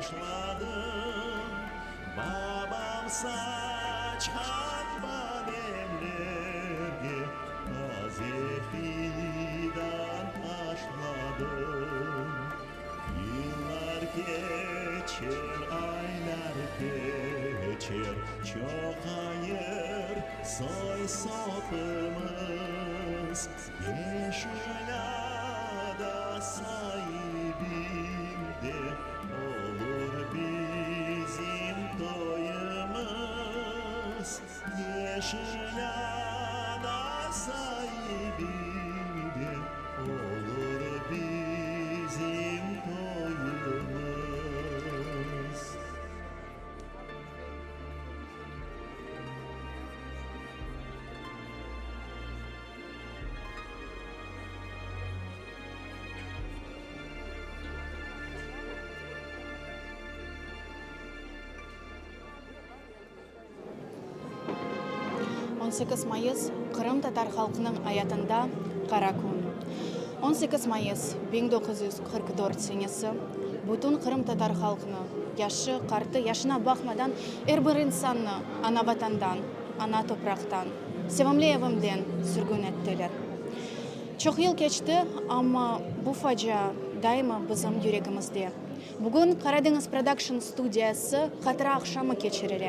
başladım. Babam saçan bademlerge taze fidan taşladım. Yıllar geçer, aylar geçer, çok hayır soy sopumuz. Yeşilada sahibinde olur bizim toyumuz. Yeşilada sahibinde olur bizim toyumuz. Он 8 майыс Қырым татар халқының аятында қара күн. 18 майыс 1944 senesi bütün Қырым татар халқыны yaşı, kartı, yaşına bakmadan her bir insanı ana vatandan, ana topraqtan, sevimli evimden sürgün ettiler. Çok yıl geçti ama bu facia daima bizim yüreğimizde. Bugün Karadeniz Production Studiyası Hatıra akşamı geçirir.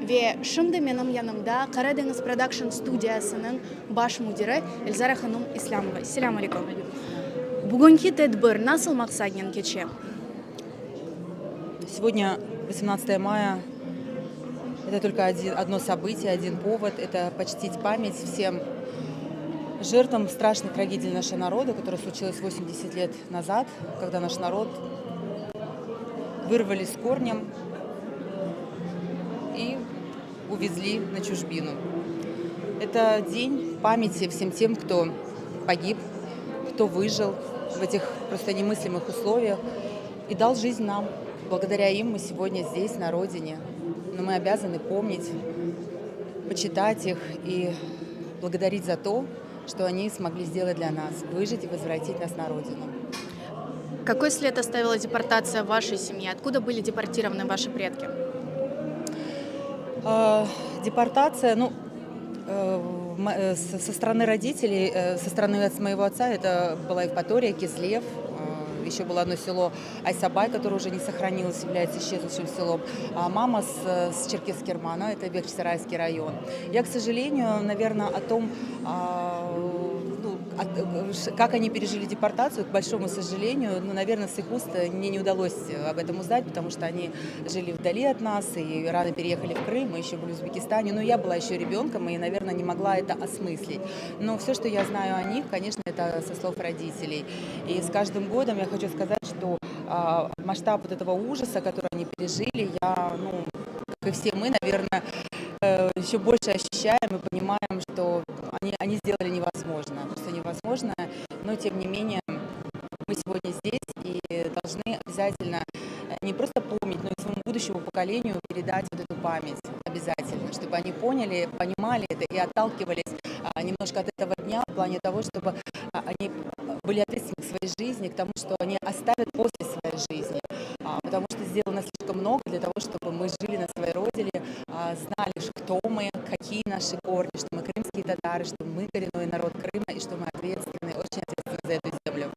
Ve şimdi benim yanımda Karadeniz Production Studiyası'nın baş müdürü Elzara Hanım İslamova. Selamun aleyküm. Bugünkü tedbir nasıl maksadıyla geçiyor? Сегодня 18 мая. Это только одно событие, один повод. Это почтить память всем жертвам страшной трагедии нашего народа, которая случилась 80 лет назад, когда наш народ вырвали с корнем и увезли на чужбину. Это день памяти всем тем, кто погиб, кто выжил в этих просто немыслимых условиях и дал жизнь нам. Благодаря им мы сегодня здесь, на родине. Но мы обязаны помнить, почитать их и благодарить за то, что они смогли сделать для нас, выжить и возвратить нас на родину. Какой след оставила депортация в вашей семье? Откуда были депортированы ваши предки? Депортация, со стороны родителей, со стороны моего отца, это была Евпатория, Кизлев. Еще было одно село Айсабай, которое уже не сохранилось, является исчезнувшим селом. А мама с Черкес-Кермана, это Бехчисарайский район. Я, к сожалению, наверное, о том, как они пережили депортацию, к большому сожалению, наверное, с их уст мне не удалось об этом узнать, потому что они жили вдали от нас и рано переехали в Крым, мы еще были в Узбекистане. Но я была еще ребенком и, наверное, не могла это осмыслить. Но все, что я знаю о них, конечно, это со слов родителей. И с каждым годом я хочу сказать, что масштаб вот этого ужаса, который они пережили, я, как и все мы, наверное, еще больше ощущаем и понимаем, что они сделали невозможное, просто невозможное, но тем не менее мы сегодня здесь и должны обязательно не просто помнить, но и своему будущему поколению передать вот эту память обязательно, чтобы они поняли, понимали это и отталкивались немножко от этого дня в плане того, чтобы они были ответственны к своей жизни, к тому, что они оставят после своей жизни, потому что сделано слишком много для того, чтобы мы жили на своей родине, знали, кто мы, какие наши корни, что мы крымские татары, что мы коренной народ Крыма и что мы ответственны, очень ответственны за эту землю.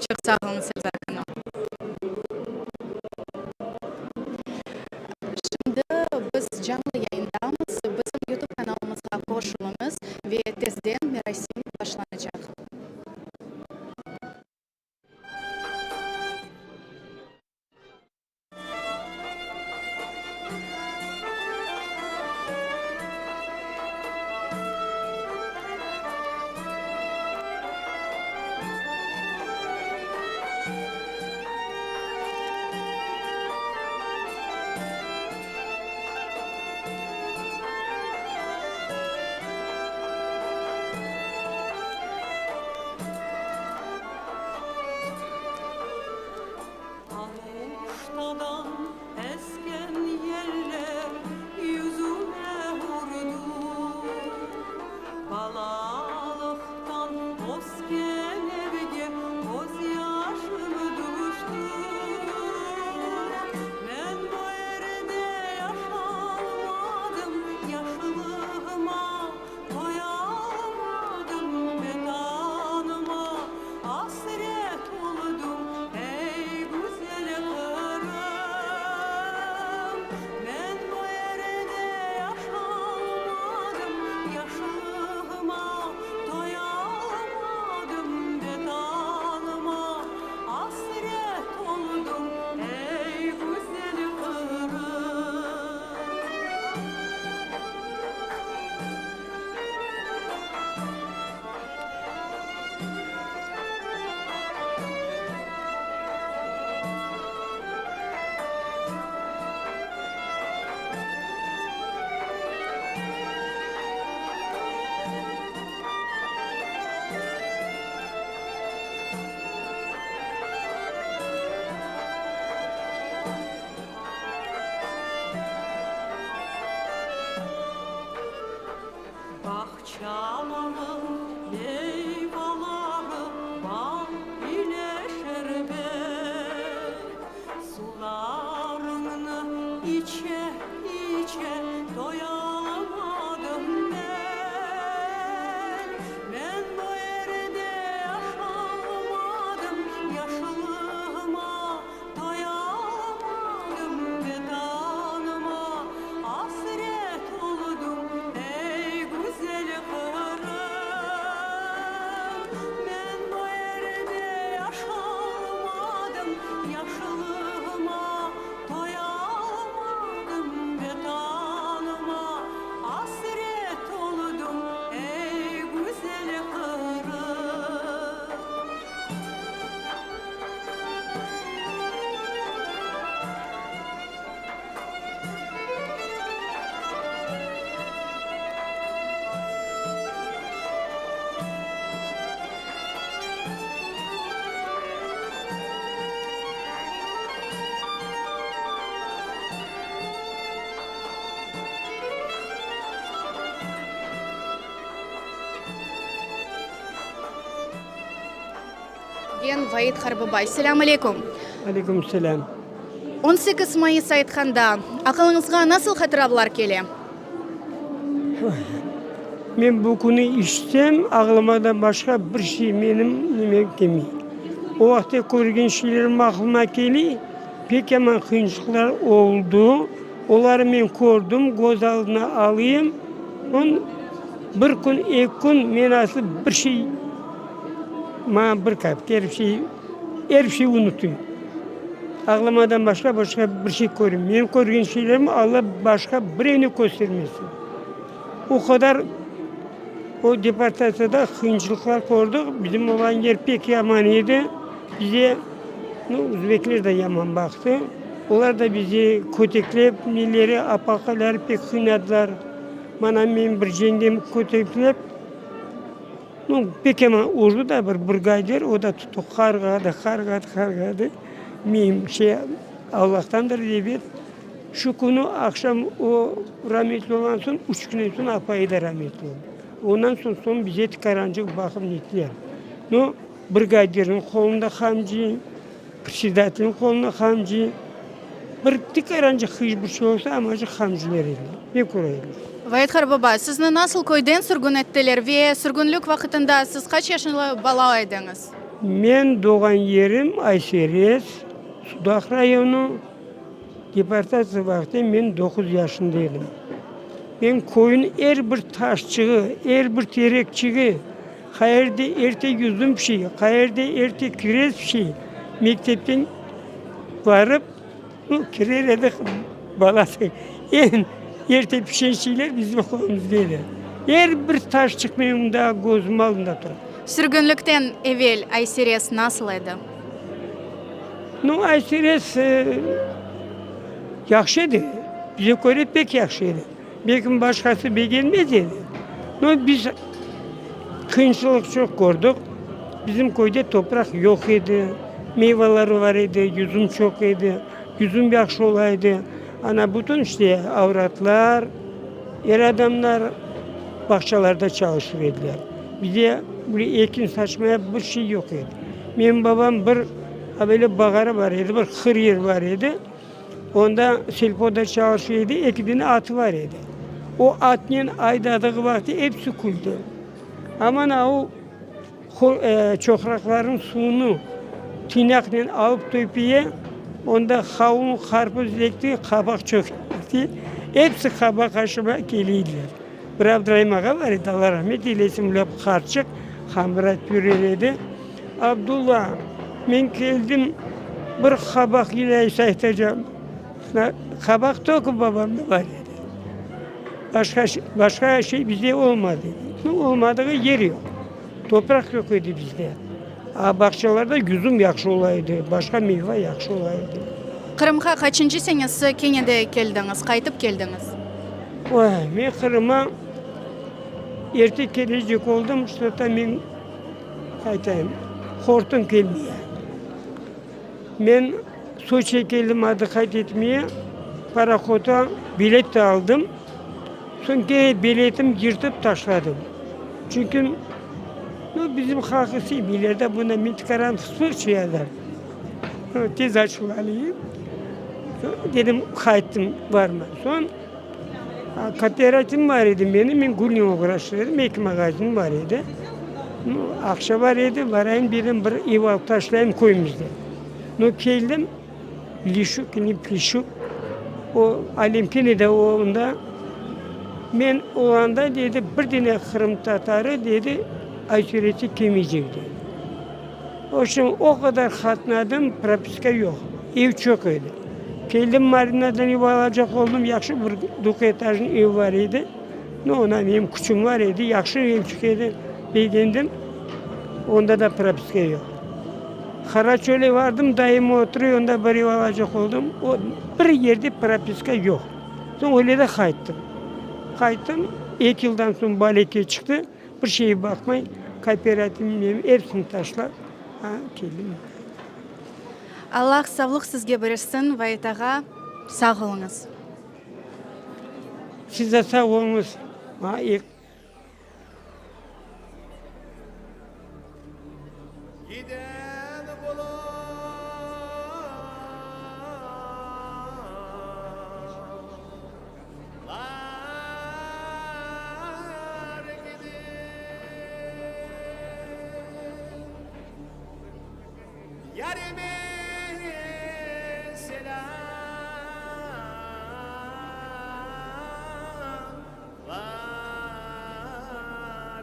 Çok sağ olun Elzara Hanım. Şimdi biz canlı yayındayız. Bizim YouTube kanalımıza koşulunuz ve tezden merasim başlanacak. içe içe doyamadım ben. Ben bu yerde yaşamadım, yaşlılığıma doyamadım. Vedanıma hasret oldum ey güzel kırım. Ben bu yerde yaşamadım, yaşlılığıma doyamadım. Vedanıma hasret oldum ey güzel kırım. Gen Vahid Harbabay. Selamun aleykum. Aleykümselam. 18 Mayıs aytқанда ақылыңызға насыл хатırалар келе? Men bu kuni içsem ağlamadan başka bir şey benim nime gelmiyor. O vakti ko'rgan şeylerim aklıma geliyor. Pek yaman kıyınçlıklar oldu. Onları men ko'rdim, göz aldına alayım. On bir kun, iki kun men asıl bir şey bana bir kaptı, her şey unutuyorum. Ağlamadan başka bir şey görüyorum. Benim ko'rgan şeylerimi Allah başka birini göstermesin. O kadar o departasyada kıyınçılıklar gördük. Bizim olan yer pek yaman idi. Bize Uzbekler de yaman baktı. Onlar da bizi köteklep, neleri apakalar pek kıynadılar. Bana men bir jengemi köteklep, pek yaman urdu da bir brigadier, o da tuttu kargadı. Miyim Allah'tandır deyip. Şu konu akşam o rahmetli olan son, 3 günden sonra apayı da rahmetli oldu. Ondan sonra bize karanlık bakım nettiler. Brigadierin kolunda hamcı, председателin kolunda hamcı. Bir karanlık hiçbir şey olsa amacı hamcılar edi. Ne koyayım? Vahid Harbabay, sizni nasıl koydan sürgün ettiler ve sürgünlük vakitinde siz kaç yaşında bala ediniz? Men doğan yerim Ayseres, Sudak rayonu, departasiya vakti men 9 yaşındaydım. Ben koyun her bir taşçığı, her bir terekçiği, hayerde erte yüzüm şey, hayerde erte kires şey, mektepten varıp kireredik balası. En erte pişen şeyler bizim kolumuzdaydı. Her bir taşçık benim daha gözüm altında durur. Sürgünlükten evvel Ayseres nasıl idi? Ayseres yaxşıydı. Bize göre pek yaxşıydı. Belki başkası beğenmez idi. Biz kıyınçılık çok gördük. Bizim köyde toprak yok idi. Meyveleri var idi, yüzüm çok idi. Yüzüm yaxşı olaydı. Ana bütün işte avratlar, er adamlar bahçelerde çalışırdılar. Bize buraya ekin saçmaya bir şey yok idi. Benim babam bir böyle bağarı var idi, bir hır yer var idi. Onda selpoda çalışıyordu, iki tane atı var idi. O atın aydadığı vakti hepsi kuldu. Ama o çokrakların suyunu tinakla alıp töpüye, onda kavun, karpuz ekti, kabak çöktü. Hepsi kabak aşıma geliyordular. Bir Abdurrahim Ağa var idi, Allah rahmet eylesin, böyle karçık, hamırat püreledi. Abdullah, ben geldim, bir kabak ile saytacağım. Kabak toku babamda var dedi. Başka şey bizde olmadı. Olmadığı yer yok. Toprak yok idi bizde. Bahçelerde yüzüm yaxşı olaydı, başka meyve yaxşı olaydı. Kırım'a kaçıncı senesi Kenya'da geldiniz, kayıtıp geldiniz? Men Kırım'a erте gelecek oldum, işte ben kaytayım. Hortum gelmeye. Ben Soçi'ye geldim adı kaydetmeye. Parakoda bilet de aldım. Sonra gene biletimi yırtıp taşladım. Çünkü bizim halkısı ileride buna mitkaran fısfır şeyler. Tez açmalıyım. Dedim kayıttım var mı? Son kooperatifim var idi benim. Ben gülüne uğraşıyordum. Iki magazin var idi. Akşam var idi. Varayım dedim bir ev alıp taşlayayım koyumuzda. Geldim. Lişuk, plişuk. O Alemkini de onda. Ben o anda dedi bir tane Kırım Tatarı dedi aşireti kemeyecek dedi. O için o kadar katladım, propiska yok. Ev çok öyle. Geldim marinadan ev alacak oldum. Yakşı bir 9 etajın ev var idi. Ona benim küçüm var idi. Yakşı ev çıkıyordu. Beğendim. Onda da propiska yok. Karaçöl'e vardım. Dayım oturuyor. Onda bir ev alacak oldum. O bir yerde propiska yok. Sonra öyle de kayıttım. Kayıttım. 2 yıldan sonra baleke çıktı. Bir şeye bakmayın. Kooperatifim hepsini taşlar. Keldim. Allah sağlık sizge bersin Vahit ağa. Sağ olunuz. Siz de sağ olunuz. Giden bular gidin Yarime selamlar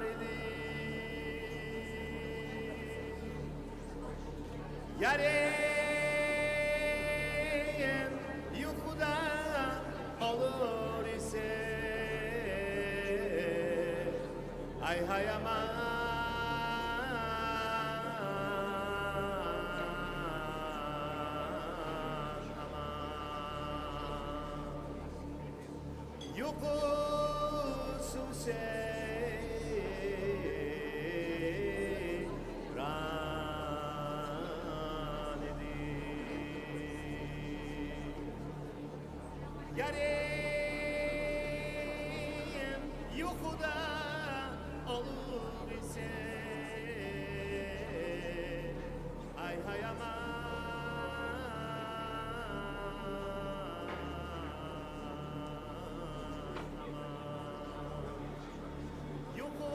edin Yarem yukuda olur ise ay hay aman aman yukusu seyran Yarem yukuda olur ise ay hay aman yukusu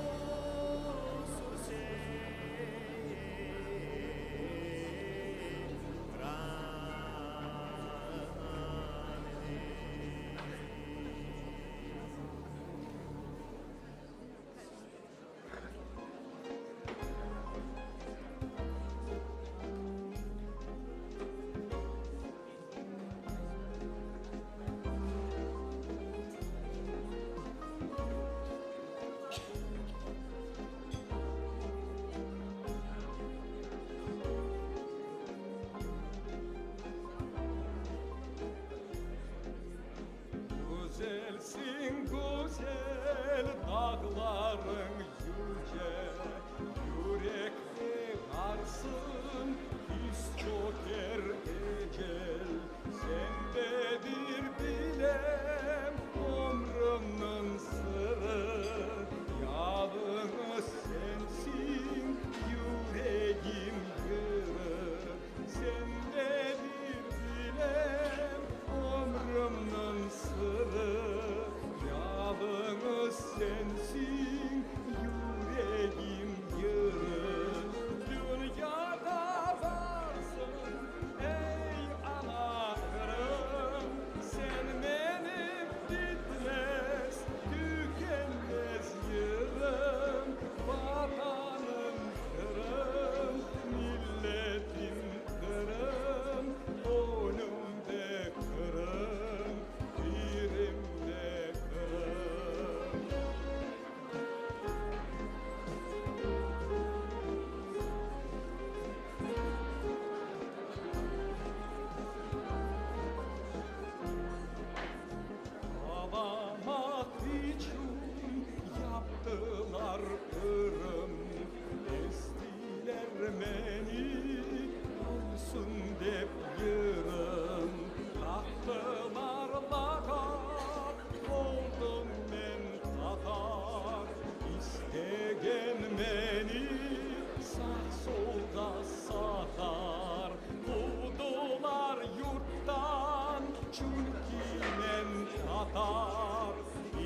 satar.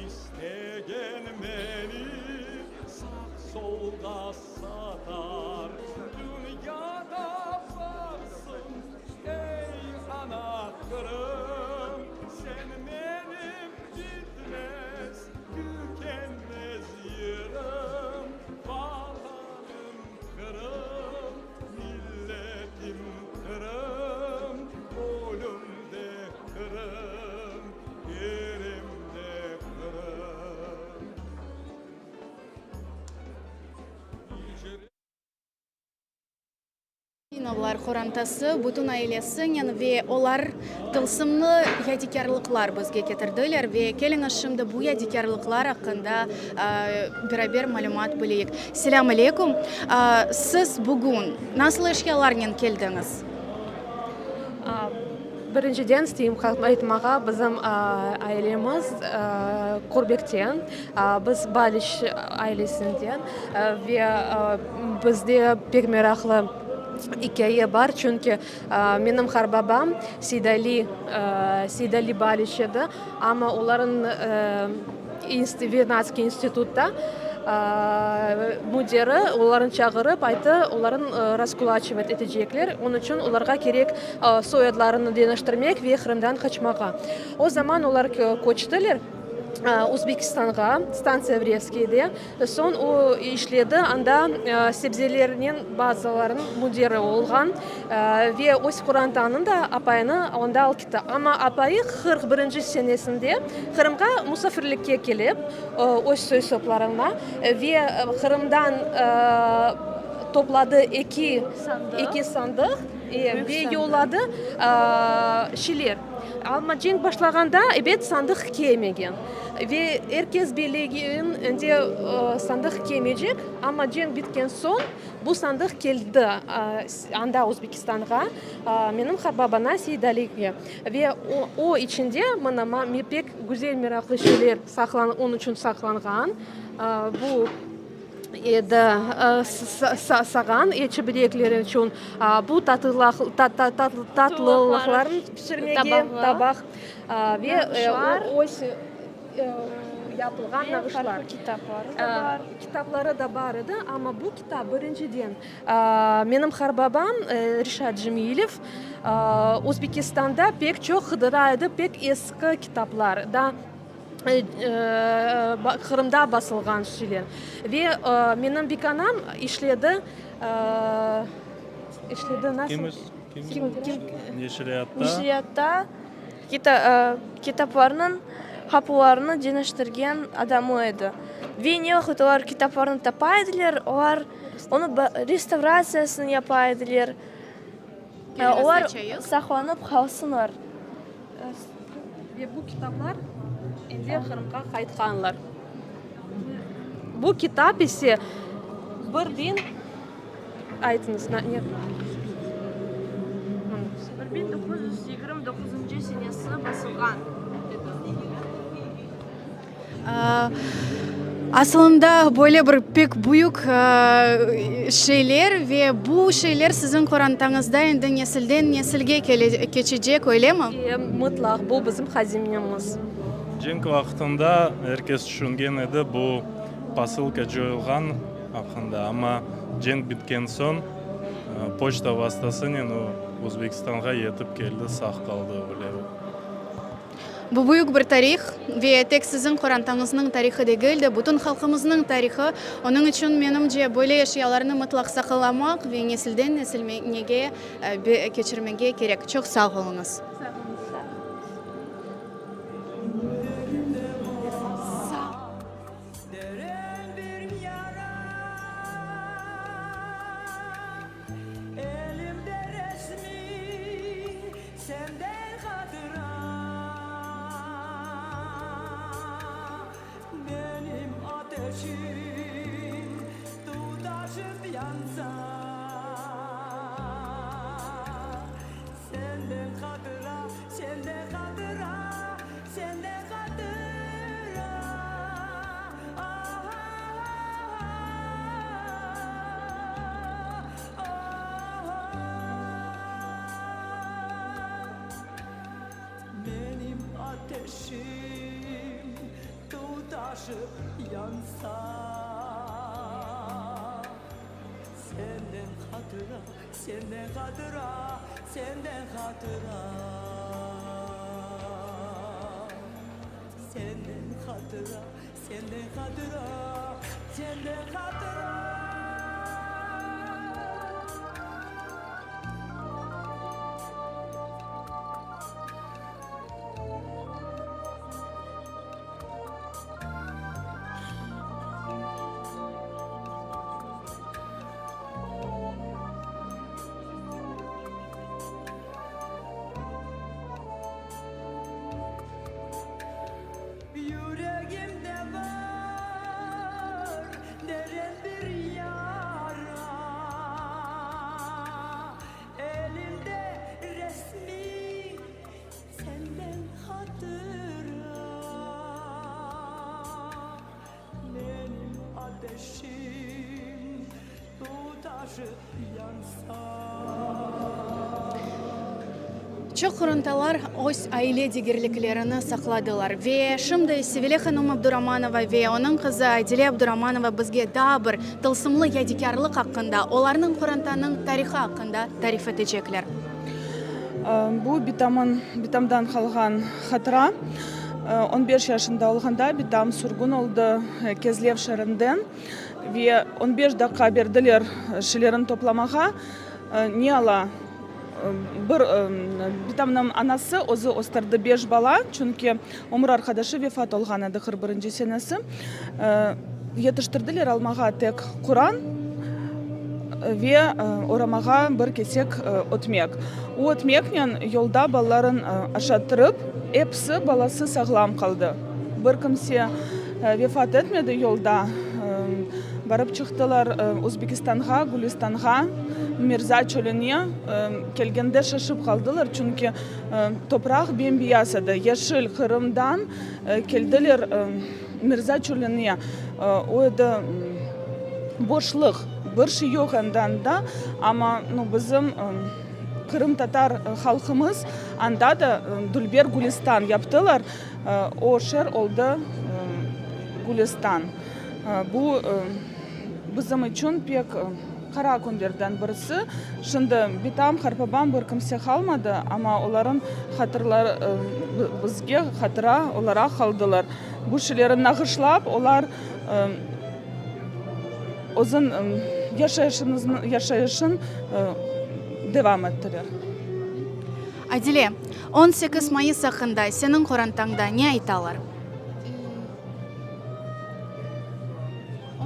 İsteyen beni sağ solda satar. Dünyada varsın ey ana kırım, sen benim bitmez tükenmez yığım. Vatanım Kırım, milletim Kırım, ölümde Kırım, yerimde Kırım. Новлар хорантасы бүтін айлесінен ве олар тылсымны ядикарлыклар бізге кетірділер ве келіңіз шымды бұл ядикарлыклар ақында бірабер малюмат білейік. Селам алейкум. Сіз бүгін насыл ешкеларнен келдіңіз? Біріншіден стейм айтмаға біздің айлеміз Қорбектен, біз Балиш айлесінден ве бізде пекмерақлы hikaye бар, çünkü benim harbabam Sidali Baliş edi, ama onların Venatski institutta müdiri onların çağırıp aytı, onların раскулачивать edecekler. Onun için onlara gerek soyadlarını değiştirmek ve Kırım'dan kaçmağa. O zaman onlar koçtular Uzbekistan'a, stansiya Evreyski'de. Son o işledi, anda sebzelerinin bazılarının müdiri olgan ve o Kur'an'ın da apayını onda aldı. Ama apayı 41. senesinde Kırım'a misafirlikке gelip o söz toplarına ve Kırım'dan topladı iki sandık ve yolladı şeyler. Ama cenk başlaganda evet sandık kiyemegen ve herkes bildiğinde sandık kiyemeyecek, ama cenk bitken son bu sandık geldi anda Uzbekistan'a, benim harbabana Seydalik'e ve o içinde bana pek güzel meraklı şeyler onun için saklangan. Bu sağan içibirlikleri için bu tatlılıkların pişirmege tabak ve yapılgan nağışlar. Kitapları da vardı, ama bu kitap birinciden benim harbabam Rişat Cemilov Uzbekistan'da pek çok hıdıraydı, pek eski kitaplar da Kırım'da basılgan şeyler ve benim bir kanam işledi nasıl? Neşriyatta kitaplarının hapılarını değiştirgen adamı edi. Ve ne vakit onlar kitaplarını tapaydılar, onlar onu restaurasiyasını yapaydılar. Onlar saklanıp kalsınlar. Ve bu kitaplar Indiya Kırım'a kayıtkanlar. Bu kitap ise birden aytınız ne? 1929 senesi basılgan. Aslında böyle bir pek büyük şeyler ve bu şeyler sizin Kur'an'ınızda endi nesilden nesilge geçecek, öyle mi? Mutlak bu bizim hazinemiz. Cenk vaqtında herkes düşüngen edi bu посылка жоюлган акында, ama cenk bitken son почта vasıtasıyla O'zbekistonga yetip keldi, sağ kaldı öyle. Bu büyük bir tarih ve tek sizin Kur'an'ınızın tarihi değil de bütün halkımızın tarihi. Onun için menimce böyle eşyalarını mutlak saklamak ve nesilden nesilmeye geçirmeye gerek. Çok sağ olunuz. Deren bir yara, elimde resmi senden hatıra. Benim ateşim dudağım yansa, senden hatıra, senden hatıra, senden hatıra. Benim ateşim taşı yansa senden hatıra, senden hatıra, senden hatıra, senden hatıra, senden hatıra, senden hatıra. Yüreğimde var derin bir yara, elinde resmi senden hatıra, benim ateşim tutaşı yansa. Çok hırıntalar öz aile degirliklerini sakladılar ve şimdi Sevile Hanım Abduramanova ve onun kızı Adile Abduramanova bizge daha bir tılsımlı yadikarlık hakkında, onların hırıntanın tarihi hakkında tarif edecekler. Bu bitamdan kalgan hatıra. 15 yaşında olganda bitam surgun oldu Kezlev şehrinden ve 15 dakika verdiler şeylerin toplamağa. Niyala bir bitamның anası özü ostırdı 5 bala, çünkü umur arkadaşı vefat olgan edi 41 senesi. Yetiştirdiler almağa tek Kur'an ve oramağa bir kesek otmek. O otmekten yolda balaların aşattırıp hepsi balası sağlam kaldı. Bir kimse vefat etmedi yolda. Barıp çıktılar Özbekistan'a, Gülistan'a, Mirza çölüne. Kelgende şaşıp kaldılar çünkü toprak bembeyaz idi. Yeşil Kırım'dan geldiler Mirza çölüne. O da boşluk, bir şey yok ondan da, ama bizim Kırım Tatar halkımız anda da Dülber Gülistan yaptılar. O şehir oldu Gülistan. Bu bizim için pek kara günlerden birisi. Şimdi bitam harpaban bir kimse kalmadı, ama onların hatırları bizge hatıra olarak kaldılar. Bu şeyleri nağışlap onlar özün yaşayışın devam ettiler. Adile, 18 Mayıs hakkında senin hırıntanda ne aytalar?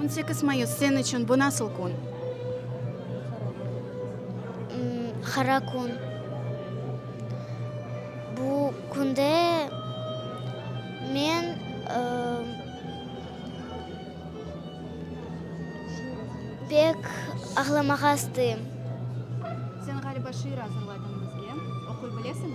18 Mayıs senin için bu nasıl gün? Kara gün. Bu günde men pek ağlamağa isteyim. Sen galiba şiir hazırladın bizge. Okuy bilesin mi?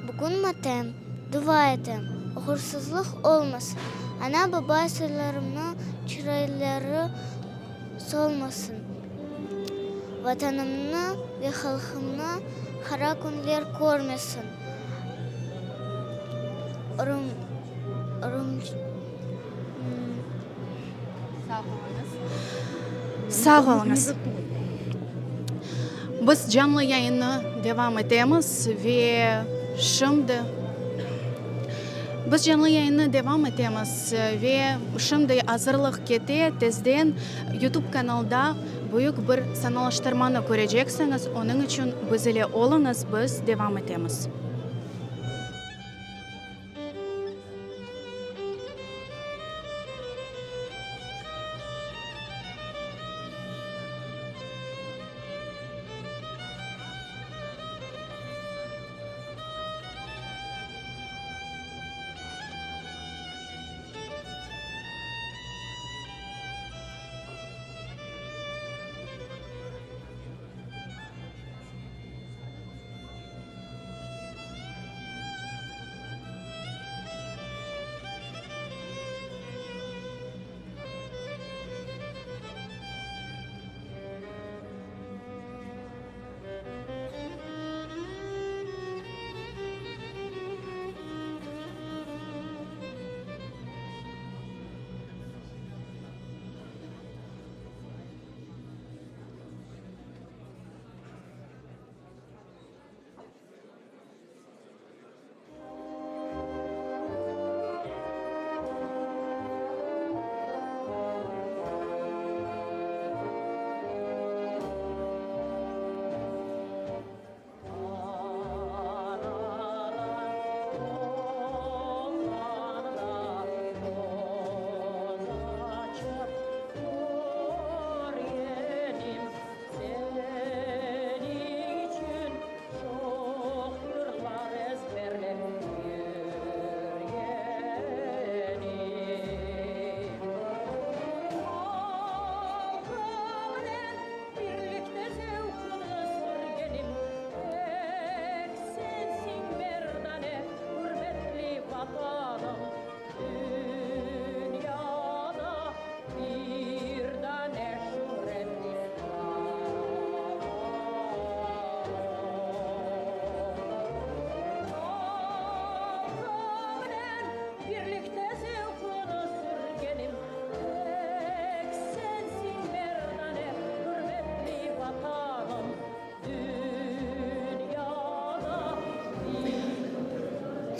Bugün matem, dua etem, uğursuzluk olmasın. Ana baba sırlarımın çırayları solmasın. Vatanımını ve halkımını kara günler görmesin. Sağ olunuz. Biz canlı yayını devam edemiz ve şimdi hazırlık kete tezden YouTube kanalda büyük bir sanallaştırmanı göreceksiniz. Onun için bizle olunuz, biz devam edemiz.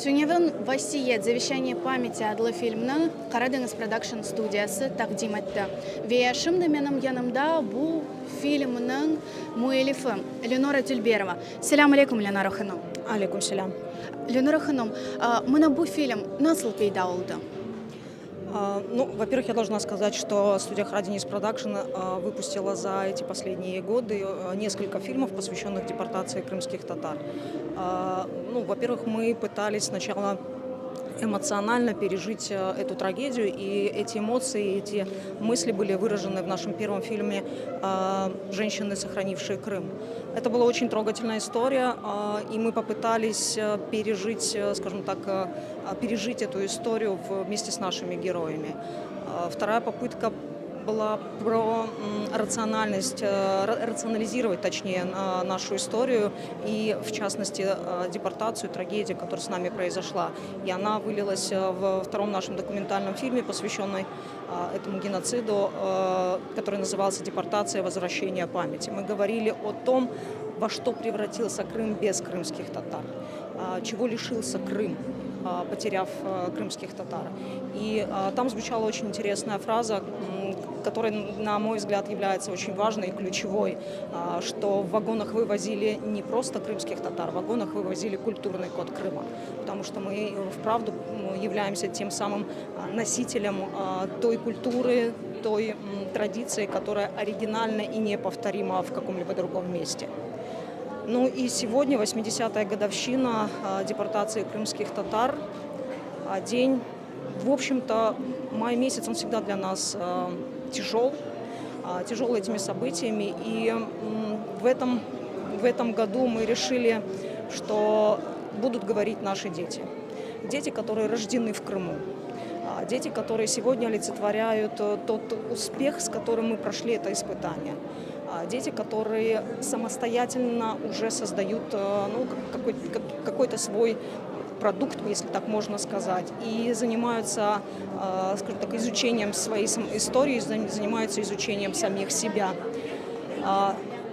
Тюневен «Васиет. Завещание памяти» адлы фильмны Карадеңіз продакшн студиясы тақдим етті. Ве шымды менің янымда бұл фильмнің муэлифі Ленора Тюльберова. Селам алейкум, Ленора ханым. Алейкум селям. Ленора ханым, мына бұл фильм насыл пейда олды? Ну, во-первых, я должна сказать, что студия Храденис Продакшн выпустила за эти последние годы несколько фильмов, посвященных депортации крымских татар. Ну, во-первых, мы пытались сначала эмоционально пережить эту трагедию, и эти эмоции, эти мысли были выражены в нашем первом фильме «Женщины, сохранившие Крым». Это была очень трогательная история, и мы попытались пережить, скажем так, пережить эту историю вместе с нашими героями. Вторая попытка была про рациональность, рационализировать, точнее, нашу историю и, в частности, депортацию, трагедию, которая с нами произошла. И она вылилась во втором нашем документальном фильме, посвященном этому геноциду, который назывался «Депортация. Возвращение памяти». Мы говорили о том, во что превратился Крым без крымских татар, чего лишился Крым, потеряв крымских татар. И там звучала очень интересная фраза, которая, на мой взгляд, является очень важной и ключевой, что в вагонах вывозили не просто крымских татар, в вагонах вывозили культурный код Крыма, потому что мы вправду являемся тем самым носителем той культуры, той традиции, которая оригинальна и неповторима в каком-либо другом месте. Ну и сегодня 80-я годовщина депортации крымских татар, день, в общем-то, май месяц, он всегда для нас тяжел этими событиями, и в этом году мы решили, что будут говорить наши дети. Дети, которые рождены в Крыму, дети, которые сегодня олицетворяют тот успех, с которым мы прошли это испытание. Дети, которые самостоятельно уже создают какой-то свой продукт, если так можно сказать, и занимаются, скажем так, изучением своей истории, занимаются изучением самих себя.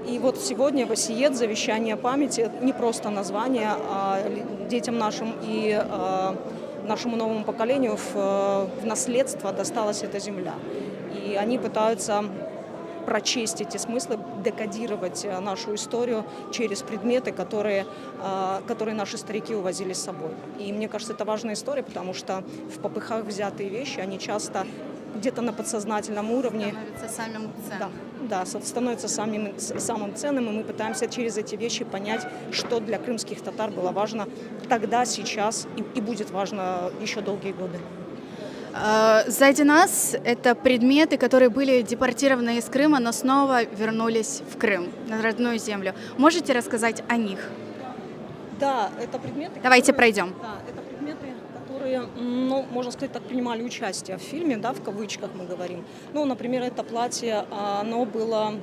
И вот сегодня «Васиет. Завещание памяти» не просто название, а детям нашим и нашему новому поколению в наследство досталась эта земля. И они пытаются прочесть эти смыслы, декодировать нашу историю через предметы, которые наши старики увозили с собой. И мне кажется, это важная история, потому что в попыхах взятые вещи, они часто где-то на подсознательном уровне становятся самым ценным, и мы пытаемся через эти вещи понять, что для крымских татар было важно тогда, сейчас и будет важно еще долгие годы. Сзади нас это предметы, которые были депортированы из Крыма, но снова вернулись в Крым, на родную землю. Можете рассказать о них? Да, это предметы. Давайте пройдем. Да, это предметы, которые, ну, можно сказать, так принимали участие в фильме, да, в кавычках мы говорим. Ну, например, это платье, оно было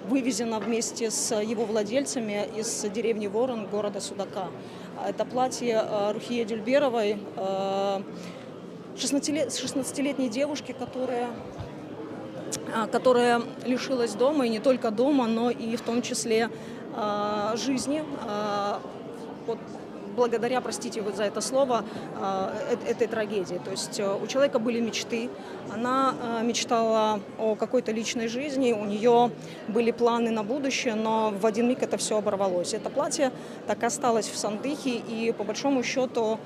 вывезено вместе с его владельцами из деревни Ворон, города Судака. Это платье Рухие Дюльберовой, 16-летней девушки, которая лишилась дома, и не только дома, но и в том числе жизни, благодаря, простите вот за это слово, этой трагедии. То есть у человека были мечты, она мечтала о какой-то личной жизни, у нее были планы на будущее, но в один миг это все оборвалось. Это платье так и осталось в Сандыхе, и по большому счету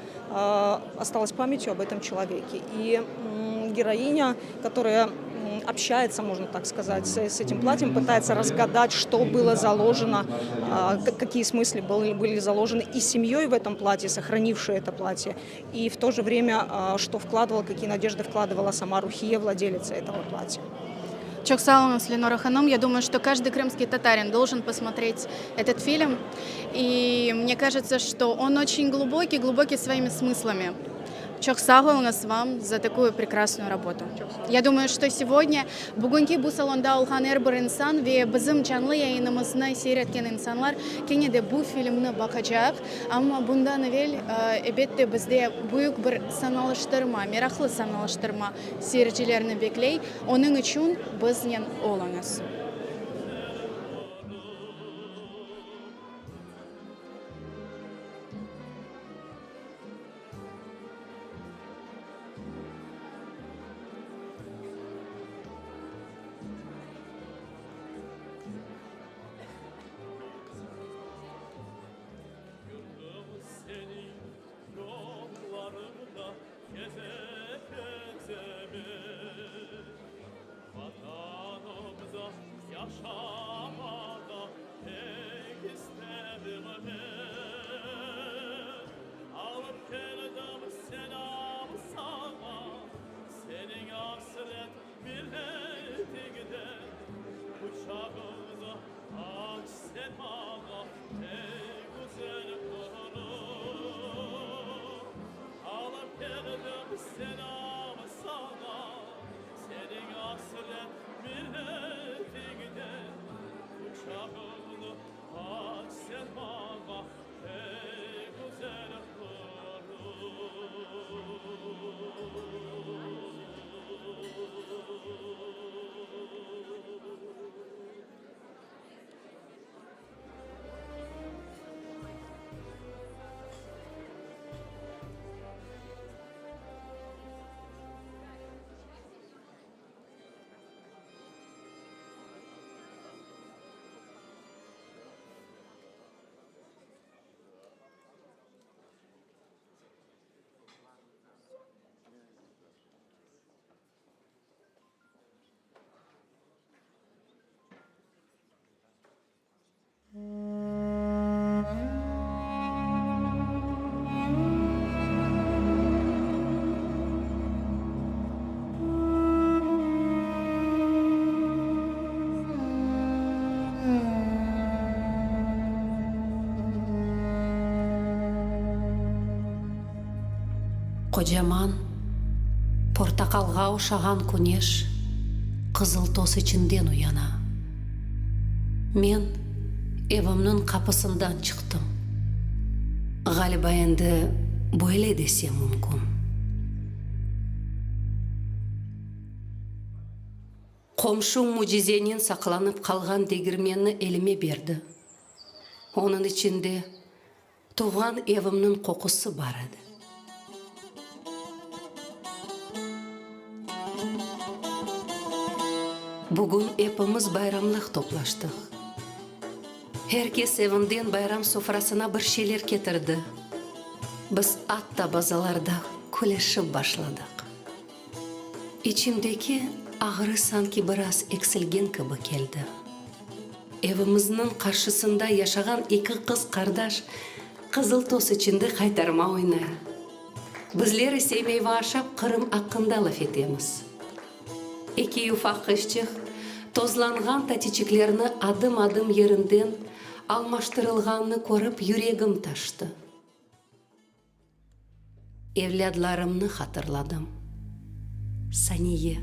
осталось памятью об этом человеке. И героиня, которая общается, можно так сказать, с этим платьем, пытается разгадать, что было заложено, какие смыслы были заложены и семьей в этом платье, сохранившей это платье, и в то же время, что вкладывала, какие надежды вкладывала сама Рухия, владелица этого платья. Çok sağ olun, Ленора ханым. Я думаю, что каждый крымский татарин должен посмотреть этот фильм. И мне кажется, что он очень глубокий своими смыслами. Çok sağ olunuz вам за такую прекрасную работу. Я думаю, что сегодня бүгінгі бұл салонда olған әрбір инсан ve bizim canlı yayınımızны seyretкен insanlar кенеде бұл фильмні бақacak. Ama bundan evvel elbette bizde büyük bir sanalıştırma, meraklı sanalıştırma seyircilerini bekley. Onun için bizden olunuz. Кожаман, портакалга ошаган күнеш, кызыл тос ичинден уяна. Мен evimnin kapısından çıktım. Galiba endi böyle desem mümkün. Komşum mucizenin saklanıp kalgan degirmenini elime berdi. Onun içinde tuğan evimnin kokusu var idi. Bugün hepimiz bayramlık toplaştık. Herkes evinden bayram sofrasına bir şeyler getirdi. Biz hatta bazalarda güleşip başladık. İçimdeki ağrı sanki biraz eksilgen gibi geldi. Evimizin karşısında yaşayan iki kız kardeş kızıl toz içinde kaytarma oynar. Bizler ise meyve aşıp Kırım hakkında laf etemiz. İki ufak kızcık tozlangan tatiçiklerini adım adım yerinden almaştırılganını görüp yüreğim taştı. Evladlarımını hatırladım. Saniye,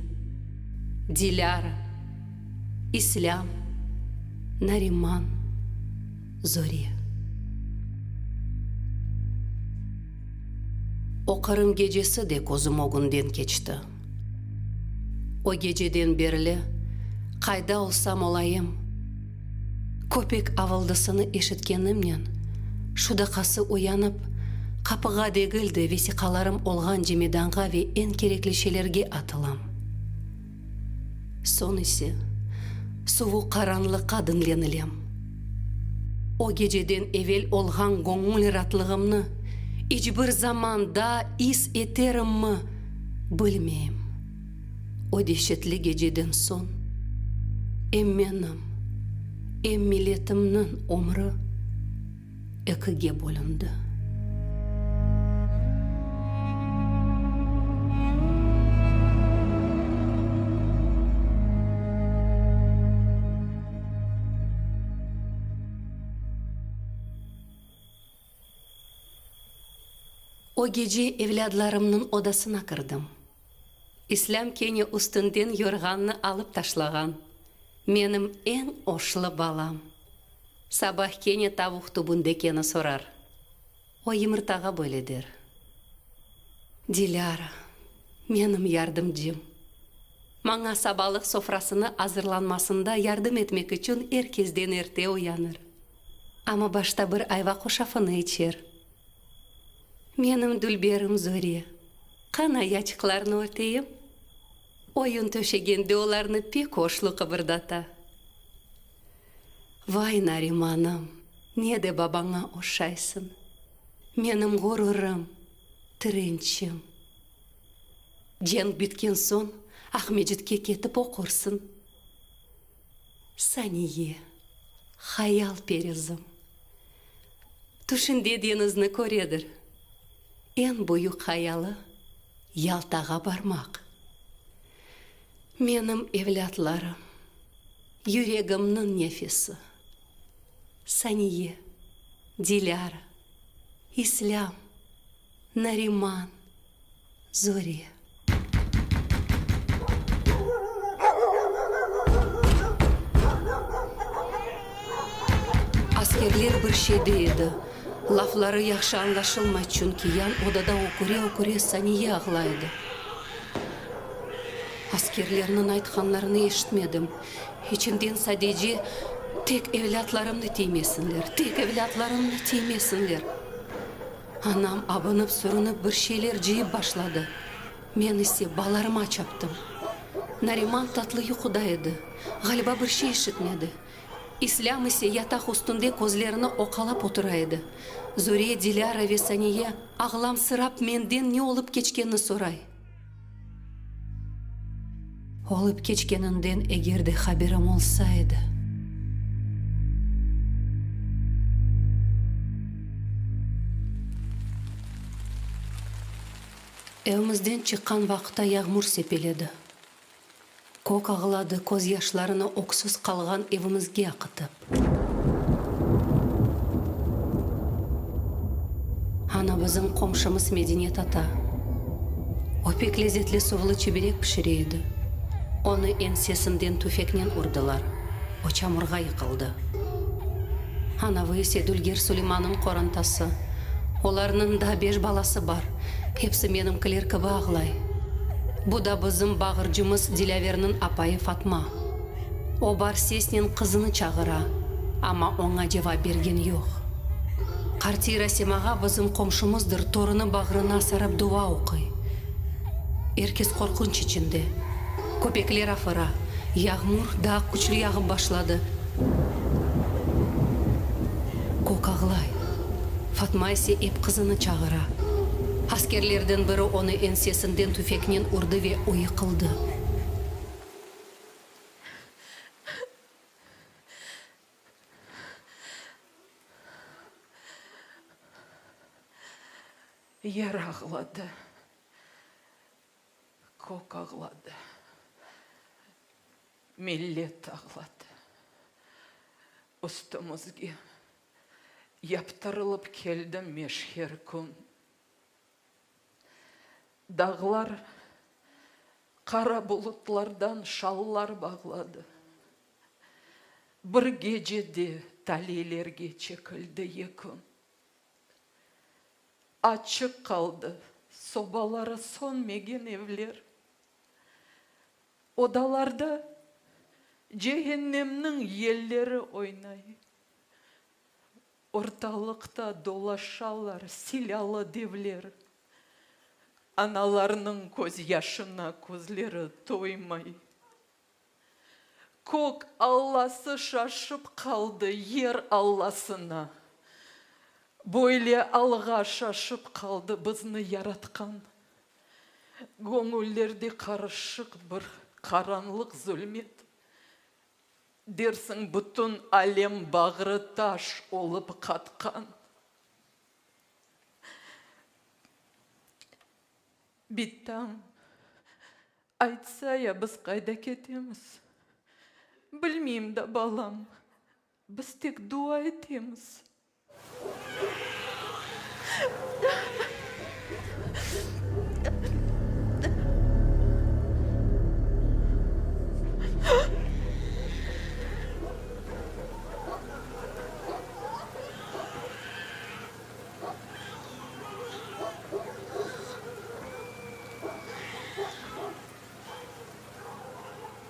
Dilara, İslam, Nariman, Zoriye. O Kırım gecesi de gözüm o günden geçti. O geceden berili kayda olsam olayım, köpek avıldısını eşitkenimden şudakası uyanıp kapıga degildi vesikalarım olgan jemedanga ve en kerekli şeylerge atılam. Son ise suvu karanlıkka dinlenilem. O geceden evvel olgan gongul ratlığımны hiçbir zamanda is eterim mi bilmeyim. O dehşetli geceden son emmenim, milletimnin umru ikiге bölündü. O gece evladlarımның odasına kırdım. İslam keni üstünden yorganını alıp taşlagan. Menim en oşlu balam. Sabah keni tavuk tubunda keni sorar. O yumurtaga böyle der. Dilara, menim yardımcım. Manga sabahlık sofrasını hazırlanmasında yardım etmek için herkesten erte uyanır. Ama başta bir ayva koşafını içer. Menim dülberim Zoriye. Kana yaçıklarını örteyim. Oyun töşegende olarını pek hoşlu kıvırdata. Vay Narimanım, ne de babana oşaysın. Menim gururum, dirençim. Cenk bitken son Ahmedjetke ketip okursun. Saniye, hayal perezim. Tuşinde denizni koredir. En büyük hayalı Yaltaga barmak. Menim evlatlarım, yüreğimnin nefesi. Saniye, Dilara, İslam, Nariman, Zoriye. Askerler bir şeydeydi. Lafları yaxşı anlaşılmay çünkü yan odada okure Saniye ağlaydı. Askerlerinin aytkanlarını eşitmedim. İçimden sadece tek evlatlarımны tiymesinler, tek evlatlarımны tiymesinler. Anam abınıp sürünüp bir şeyler jiyip başladı. Men ise balarıma çaptım. Nariman tatlı yuxudaydı. Galiba bir şey işitmedi. İslam ise yatak üstünde gözlerini okalap oturaydı. Zoriye, Dilara ve Saniye ağlamsırap menden ne olup geçkenini soray. Olup geçkeninden eğer de haberim olsaydı. Evimizden çıkan vakitte yağmur sepeledi. Kok ağladı, koz yaşlarını oksuz kalgan evimizge akıtıp. Ana bizim komşumuz Medeniyet ata. Пек лезетлі соғылы чеберек пішірейді. Оны энсесінден түфекнен ұрдылар. Очамырға йықылды. Анавы Седүлгер Сулейманын қорантасы. Оларының да 5 баласы бар. Хепсі менің кілер кібі ағылай. Бұда бізім бағыржымыз Диляверінің апайы Фатма. О бар сеснен қызыны чағыра, ама оңа жева берген йоқ. Қартира Семаға бізім қомшымыздыр торыны бағырына сарап дуа оқы. Еркес қорқынч içinde. Köpekler afıra. Yağmur daha güçlü yağıp başladı. Kok ağlay. Fatma ise ep kızını çağıra. Askerlerden biri onu ensesinden tüfeknen urdu ve uyuqıldı. Yer ağladı. Kok ağladı. Millet ağladı. Üstümüzge yaptırılıp keldi meşher kun. Dağlar kara bulutlardan şallar bağladı. Bir gecede talilerge çekildi yekun. Açık kaldı sobaları sönmegen evler. Odalarda cehennemnin yelleri oynay. Ortalıkta dolaşarlar silalı devler. Analarının göz yaşına gözleri doymay. Kok Allah'sı şaşıp kaldı yer Allah'sına. Böyle alğa şaşıp kaldı bizni yaratkan. Gönüllerde karışık bir karanlık zulmet. Dersin bütün alem bağrı taş olup katkan. Bittam, aytsa ya biz kayda ketemiz. Bilmeyim de balam, biz tek dua etemiz.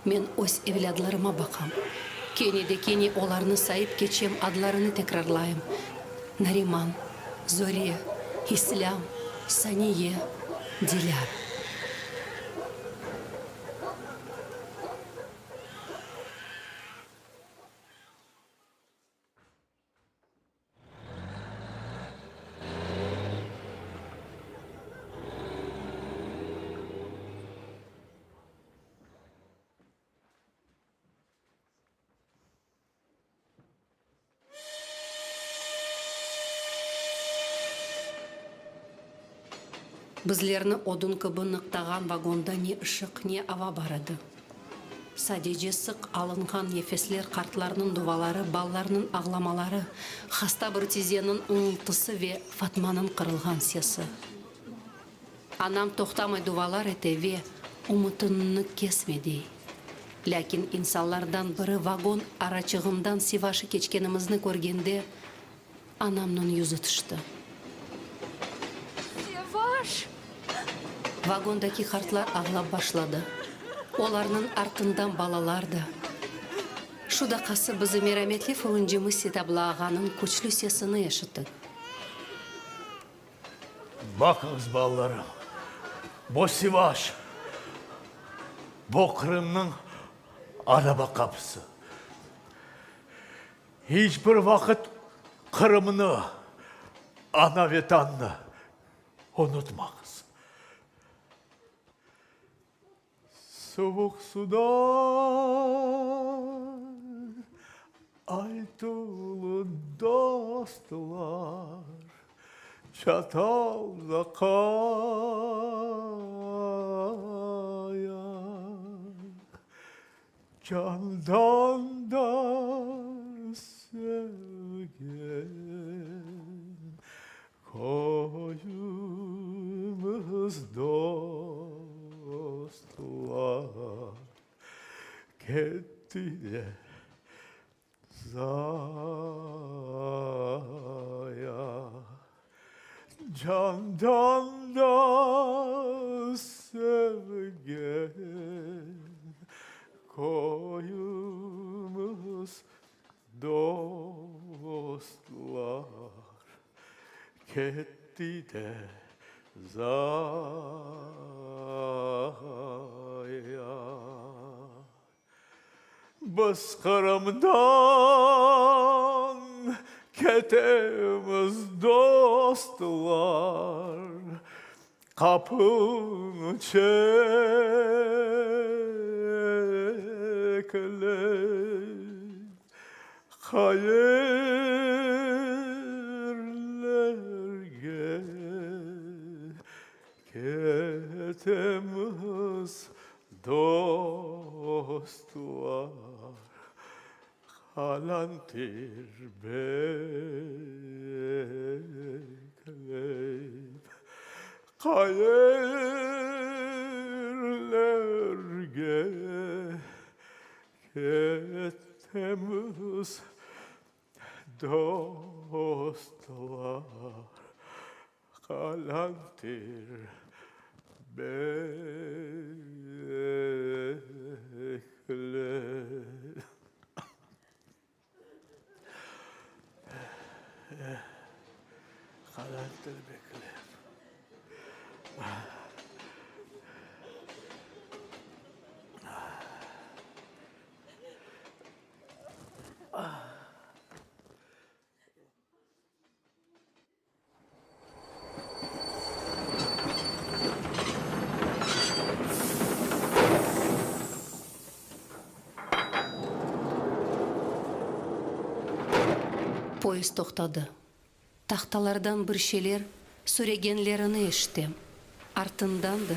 Men öz evladlarıma bakam. Keni de keni olarını sayıp geçem adlarını tekrarlayım. Нариман, Зоре, Ислам, Сание, Диляр. Bizlerni odun kıbı nıqtağan vagonda ne ışık ne ava barады. Sadece sık alınған nefesler kartlarının duvaları, ballarının ağlamaları, hasta bir tizenin ыңылтысы ve Fatma'nın kırılgan sesi. Anam toxtamay duvalar ete ve umutunu kesmedi. Lakin insanlardan biri vagon araçığından Sivaşı keçkenimizni görgende anamның yüzü tıştı. Vagondaki kartlar ağlap başladı. Olarının артından balalar da. Şu dakikası bizi merhametli fırıncımız Setablağa'nın güçlü sesini yaşattık. Bakınız ballarım. Bu Sivas. Bu Kırım'ın araba kapısı. Hiçbir vakit Kırım'ını, ana vatanını unutmayız. Soğuk sudan aytılı dostlar çatalda kaya candan da sevgen koyumuz dost. Gitti de zaya. Candan da sevgen koyumuz dostlar gitti de zaya. Bızkırımdan ketemiz dostlar kapını çekler hayırlerge ketemiz dostlar halantir bekleyip hayırlerge ketemiz dostlar halantir bekleyip halantir bekleyip Поезд тоқтады. Тақталардан бір шелер сүрегенлеріні ештем. Артындан да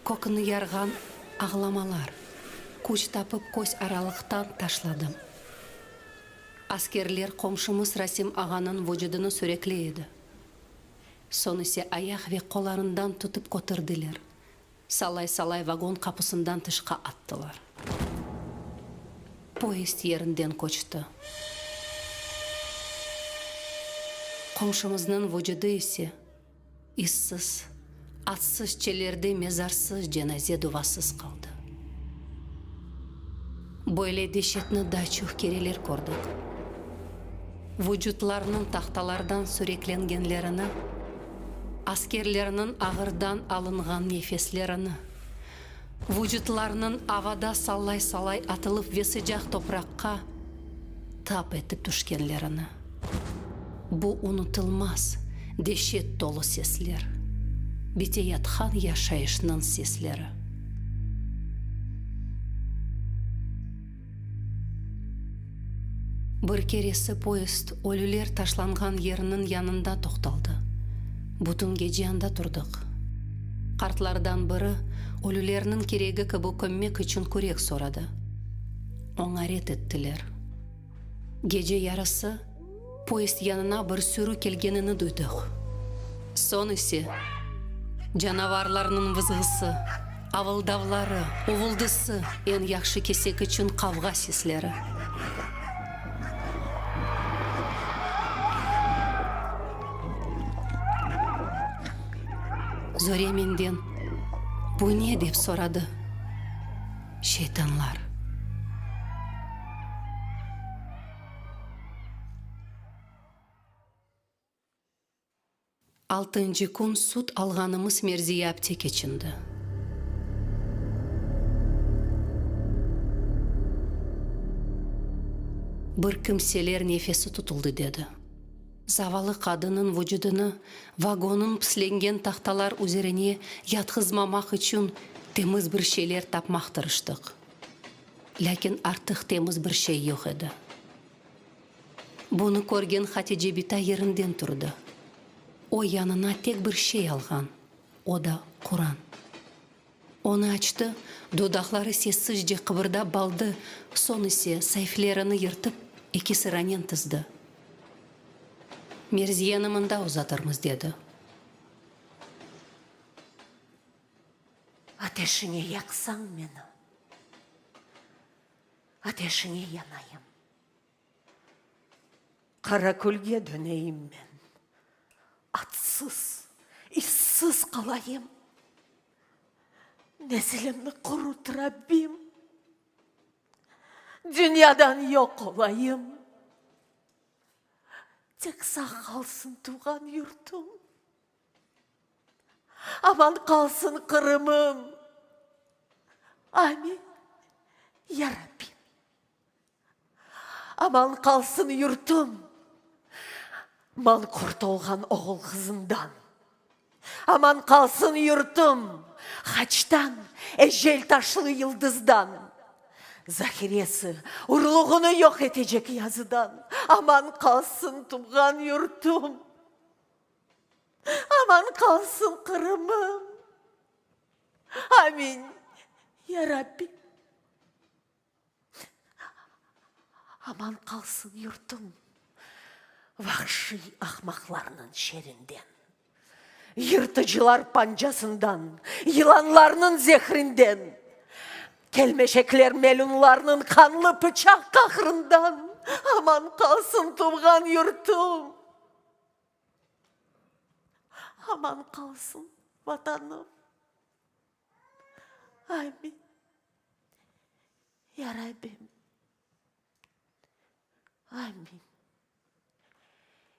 кокыны ярған ағламалар. Күш тапып көз аралықтан ташладым. Аскерлер комшымыз Расим ағаның вожудыны сүреклейді. Сонысы аяқ ве қоларындан тұтып көтірділер. Салай-салай вагон қапысындан тышқа аттылар. Поезд ерінден көчті. Комшымыздың вожуды есе иссіз, атсыз челерді мезарсыз женазе дувасыз қалды. Бойле дешетні дачух керелер көрдік. Вujudlarının тақталардан сүрекленгенлеріні, аскерлерінің ағырдан алынған нефеслеріні, вujudlarının авада салай-салай атылып весі жақ топыраққа тап етіп түшкенлеріні. Бұл ұнытылмас, дешет толы сеслер. Бете ятхан яшайышның сеслері. Бір кересі поезд өлілер ташланған ерінің янында тоқталды. Бұтын геджианда тұрдық. Қартлардан бірі өлілерінің керегі кібі көммек үшін көрек сорады. Оңарет еттілер. Геже ярысы поезд янына бір сүрі келгенini duydық. Сонысы жанаварларының вызғысы, авылдавлары, увылдысы ен яқшы кесек үшін қавға сеслері. Зөременден «Бұ не?» деп сорады. Шейтанлар. Алтынчы күн суд алғанымыз мерзия аптеке чынды. Бір кімселер нефесі тұтылды деді. Завалы қадының вujudunu вагонын післенген тақталар üzerine ятқызмамақ үшін теміз бір шейлер тапмақ тырыштық. Ләкин артық теміз бір шей жоқ еді. Бұны көрген Хатиже бита ерінден тұрды. О янына тек бір шей алған. О да Құран. Оны açtı, додақлары сессіз же қыбырда балды, сонысы сайфлеріні ертіп, екі sıranен тызды. Мерзияны мында ұзатырмыз деді. Атешіне яқсаң мені. Ateşine yanayım. Karakölge döneyim ben. Atsız, işsiz kalayım. Nesilimi kurut Rabbim. Dünyadan yok olayım. Tek sağ kalsın tuğan yurtum. Aman kalsın Kırım'ım. Amin. Ya Rabbim. Aman kalsın yurtum. Mal kurt olgan oğul kızından. Aman kalsın yurtum. Haçtan, ecel taşlı yıldızdan. Zahiriyesi, urluğunu yok edecek yazıdan. Aman kalsın tuğan yurtum. Aman kalsın Kırım'ım. Amin. Ya Rabbi. Aman kalsın yurtum. Vahşi ahmaklarının şerinden. Yırtıcılar pancasından. Yılanlarının zehrinden. Kelmeşekler melunlarının kanlı bıçak kahrından. Aman kalsın tuğan yurtum. Aman kalsın vatanım. Amin. Ya Rabbim. Amin.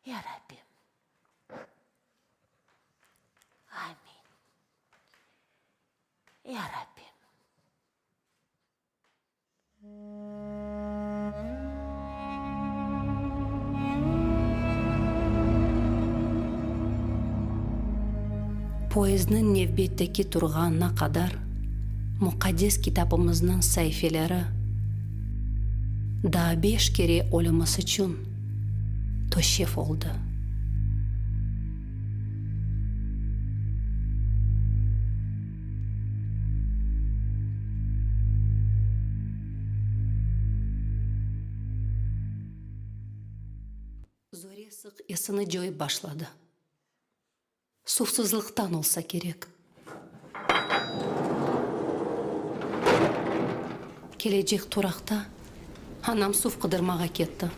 Ya Rabbim. Amin. Ya Rabbim. Poezdin nevbеттeki turğanına kadar muqaddes kitabımızın sayfeleri da 5 kere olması için toşef oldu. Zore sık esini joy başladı. Suvsuzluktan olsa gerek. Gelecek turakta anam suv kıdırmağa ketti.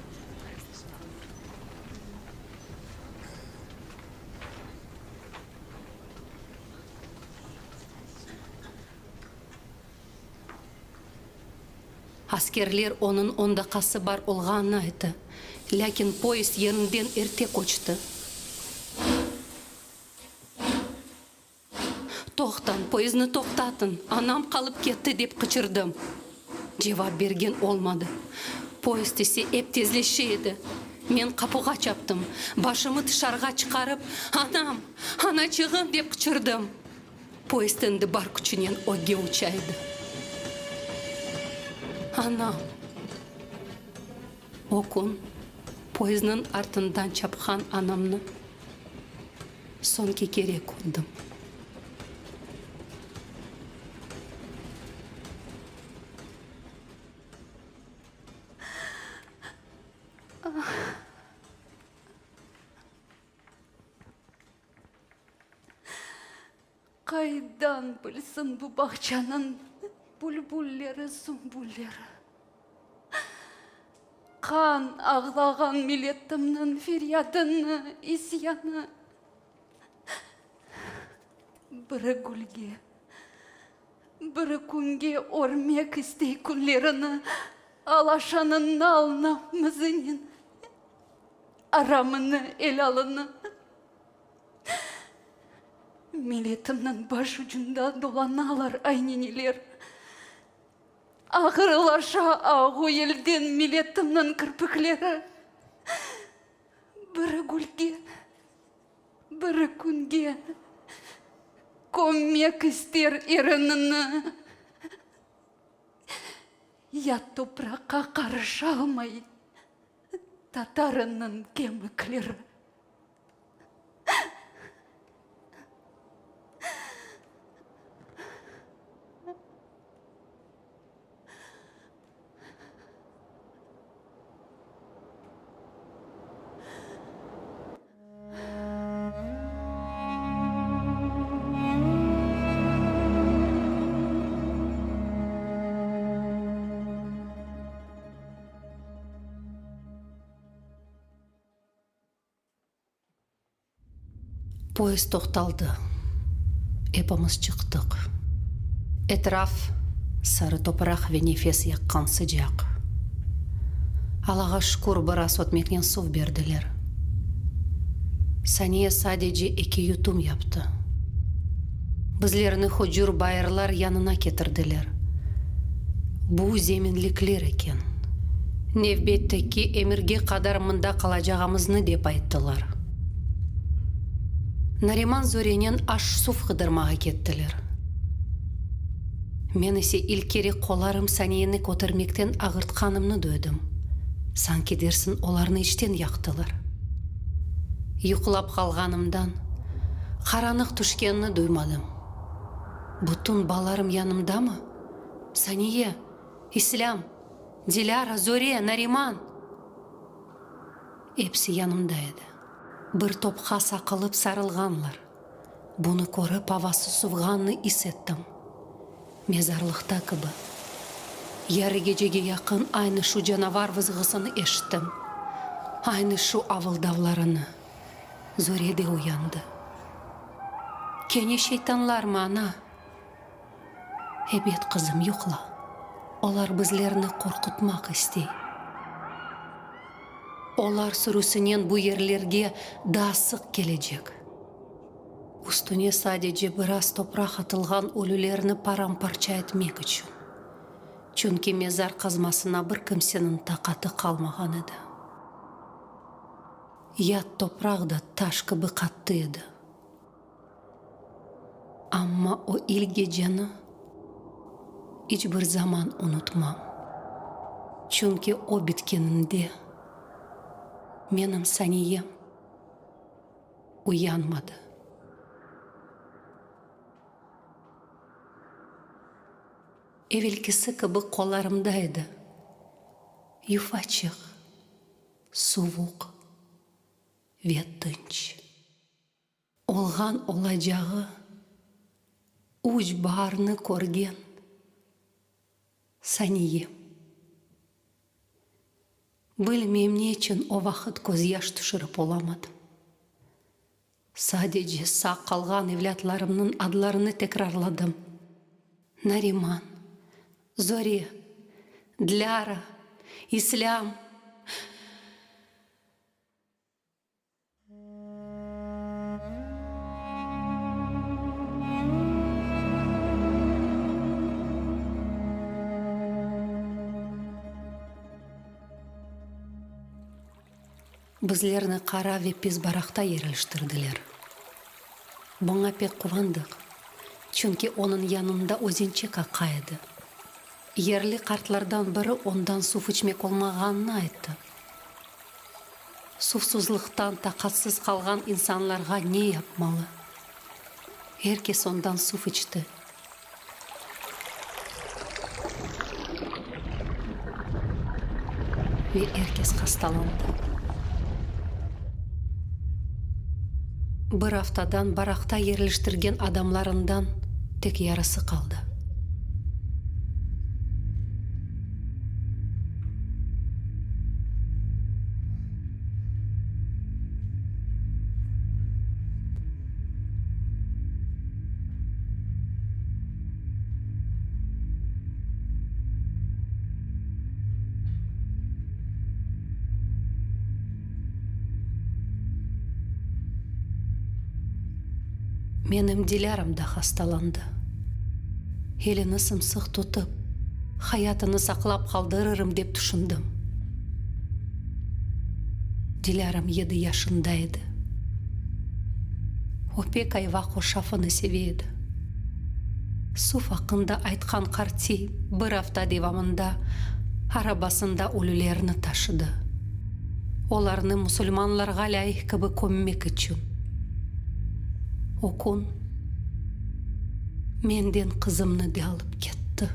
Askerler onun ondaqası bar olğanını aytdı. Lakin poyezd yerinden erте koçtu. Toxtan, poyezdni toxtatın, anam kalıp ketdi dep kıçırdım. Cevap bergen olmadı. Poyezd ise ep tezleşeydi. Men kapıga çaptım. Başımı dışarıga çıkarıp, anam, anacığım dep kıçırdım. Poyezd endi bar күчүнен oge uçaydı. Anam. O kun poyezdin артынан çapkan anamны son kekere koydum. Kaydan bilsin bu bahçanın bülbülleri, sümbülleri. Kan ağlagan milletimnin feryadını, isyanı. Biri gülge, biri kunge ormek istey kullerini, alaşanın nalına mızının, aramını, el alını. Milletimnin baş ucunda dolanalar ayneniler. Ağırlaşa ağu elden milletimnin kirpikleri. Biri gülge, biri kunge, kömmek ister erenini. Ya toprakka karşı almay, tatarının kemikleri. Поезд тоқталды. Эпіміз шықтық. Этрaf сары топырақ ве нефес яққан сыжақ. Аллаға шүкір біраз өтмекнен сув берділер. Сания садеже 2 ютум yaptı. Bizlerini hocur bayırlar yanına getirdiler. Bu zeminlikler eкен. Nevbetteki emirge kadar mında kalacağımızını dep ayttılar. Нариман Зоренен аш сув қыдырмаға кеттілер. Мен есе илкері қоларым Санияны көтермектен ағыртқанымны дөдім. Санки дерсін оларны іштен яқтылар. Юқылап қалғанымдан қаранық түшкенні доймадым. Бұтын баларым янымда ма? Сания, Ислам, Диляра, Зоре, Нариман. Епсі янымда еді. Бір топқа сақылып сарылғанлар. Бұны көріп авасы сұвғанны исеттім. Мезарлықта кібі. Яры гежеге яқын айны шу жанавар вызғысыны ештім. Айны шу авылдавларыны. Зореде уянды. Кене шейтанлар ма, ана? Эбет қызым юқла. Олар бізлеріні қорқытмақ істей. Олар сүрісінен бұл ерлерге дасық келечек. Үстіне садеже біраз топрақ атылған өлілеріні парам-парча етмек үшін. Чүнки мезар қазмасына бір кімсенің тақаты қалмаған еді. Ят топрақ да таш кібі қатты еді. Амма о илге жаны іч бір заман ұнытмам. Чүнки о біткенінде менің Санием уянмады. Евелкісі кібі қоларымда еді. Юфачық, суық, веттінч. Олған олажағы уж барны көрген Санием. Білмем нечін о вақыт көз яш түшіріп оламадым. Садеже сақ қалған евлятларымның адларыны текрарладым. Нариман, Зоре, Диляра, Ислам. Bizlerini қара ve pis барақта yerleştirdiler. Бұңа pek қуандық, çünkü onun yanında Озенчек ақа еді. Ерлі қартлардан бірі ondan суф içmek olmağanını айтты. Sufsuzluktan taqatsız қалған insanlarga ne yapmalı? Herkes ondan suf içti. Ve herkes hastalandı. Bir haftadan barakta yerleştirgen adamlarından tek yarısı kaldı. Менің Дилярам да хасталанды. Еліні сымсық тұтып, хаятыны сақлап қалдырырым деп түшіндім. Дилярам 7 yaşında еді. O pek ayvақ ошафыны sevеді. Суф ақында айтқан қарти бір hafta devamında арабасында өлілеріні ташыды. Оларны мұсылманларға лайық кібі көммек үшін. Okun menden kızımını de alıp gitti.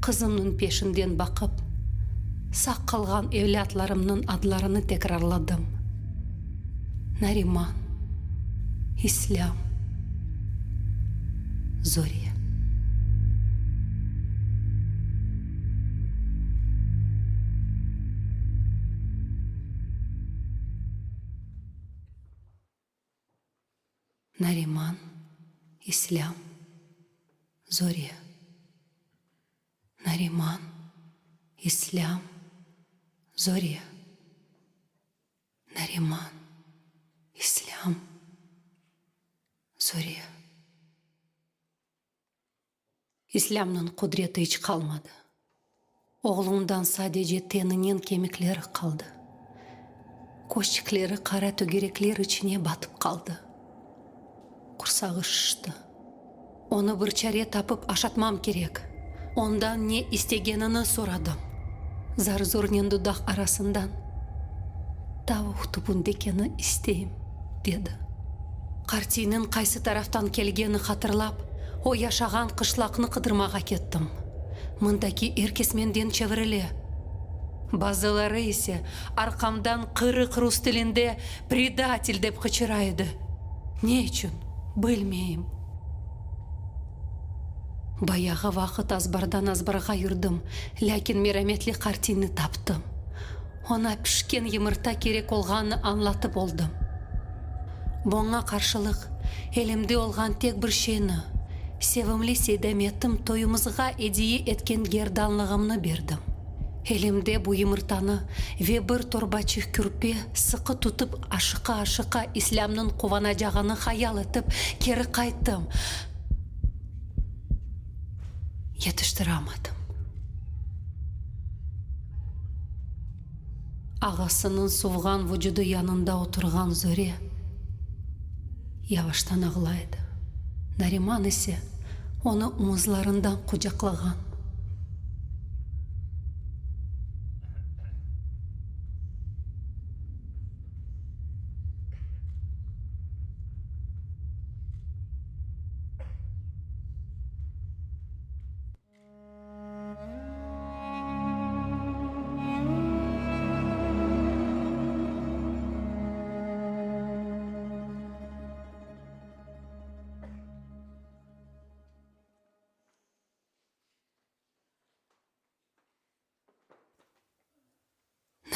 Kızımның peşinden bakıp, sağ kalgan evlatlarımның adlarını tekrarladım. Нариман, İslam, Зоре. Нариман, Ислам, Зория. Нариман, Ислам, Зория. Нариман, Ислам, Зория. Исламның құдіреті іч қалмады. Оғлыңдан садеже тенінен кеміклері қалды. Көшчіклері қара төгереклер ішіне батып қалды. Құрсағы шышты. Оны бір чаре тапып ашатмам керек. Ондан не істегенini сұрадым. Зар-зорнен дудақ арасындан тауық түпіндекені істейім, деді. Қартинің қайсы тарафтан келгені қатырлап, о яшаған қышлақны қыдырмаға кеттім. Мұндаки еркесменден чевіріле. Базылары есе арқамдан қырық-рус тілінде предатель деп қычырайды. Не үшін? Білмейім. Баяғы вақыт азбардан азбарға юрдым, ләкин мераметлі қартины таптым. Она пішкен емірта керек олғаны анлатып болдым. Боңа қаршылық, елімде олған тек бір шені, севімлі седеметім тойымызға едейі еткен герданлығымны бердім. Елімде бұ еміртаны ве бір торбачық күрпе сықы тұтып ашықа-ашықа исламның қувана жағаны хаял етіп, кері қайттым. Yetiştiremedim. Ağasının soğuğan vücudu yanında oturgan Zöre yavaştan ağlaydı. Nariman ise onu omuzlarından kucaklagan.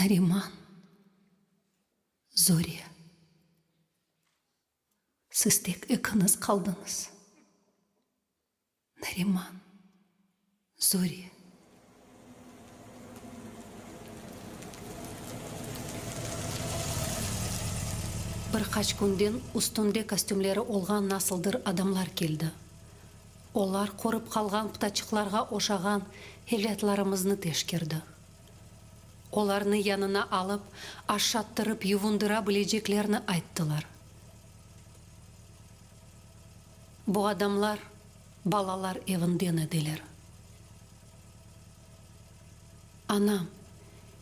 Нариман, Зория, сіз тек екіңіз қалдыңыз. Нариман, Зория. Бір қач күнден үстінде костюмлері олған насылдыр адамлар келді. Олар қорып қалған птачықларға ошаған евлятларымызны тешкерді. Оларны янына алып, ашаттырып, ювындыра білежеклеріні айттылар. Бұ адамлар балалар евінден еделер. Анам,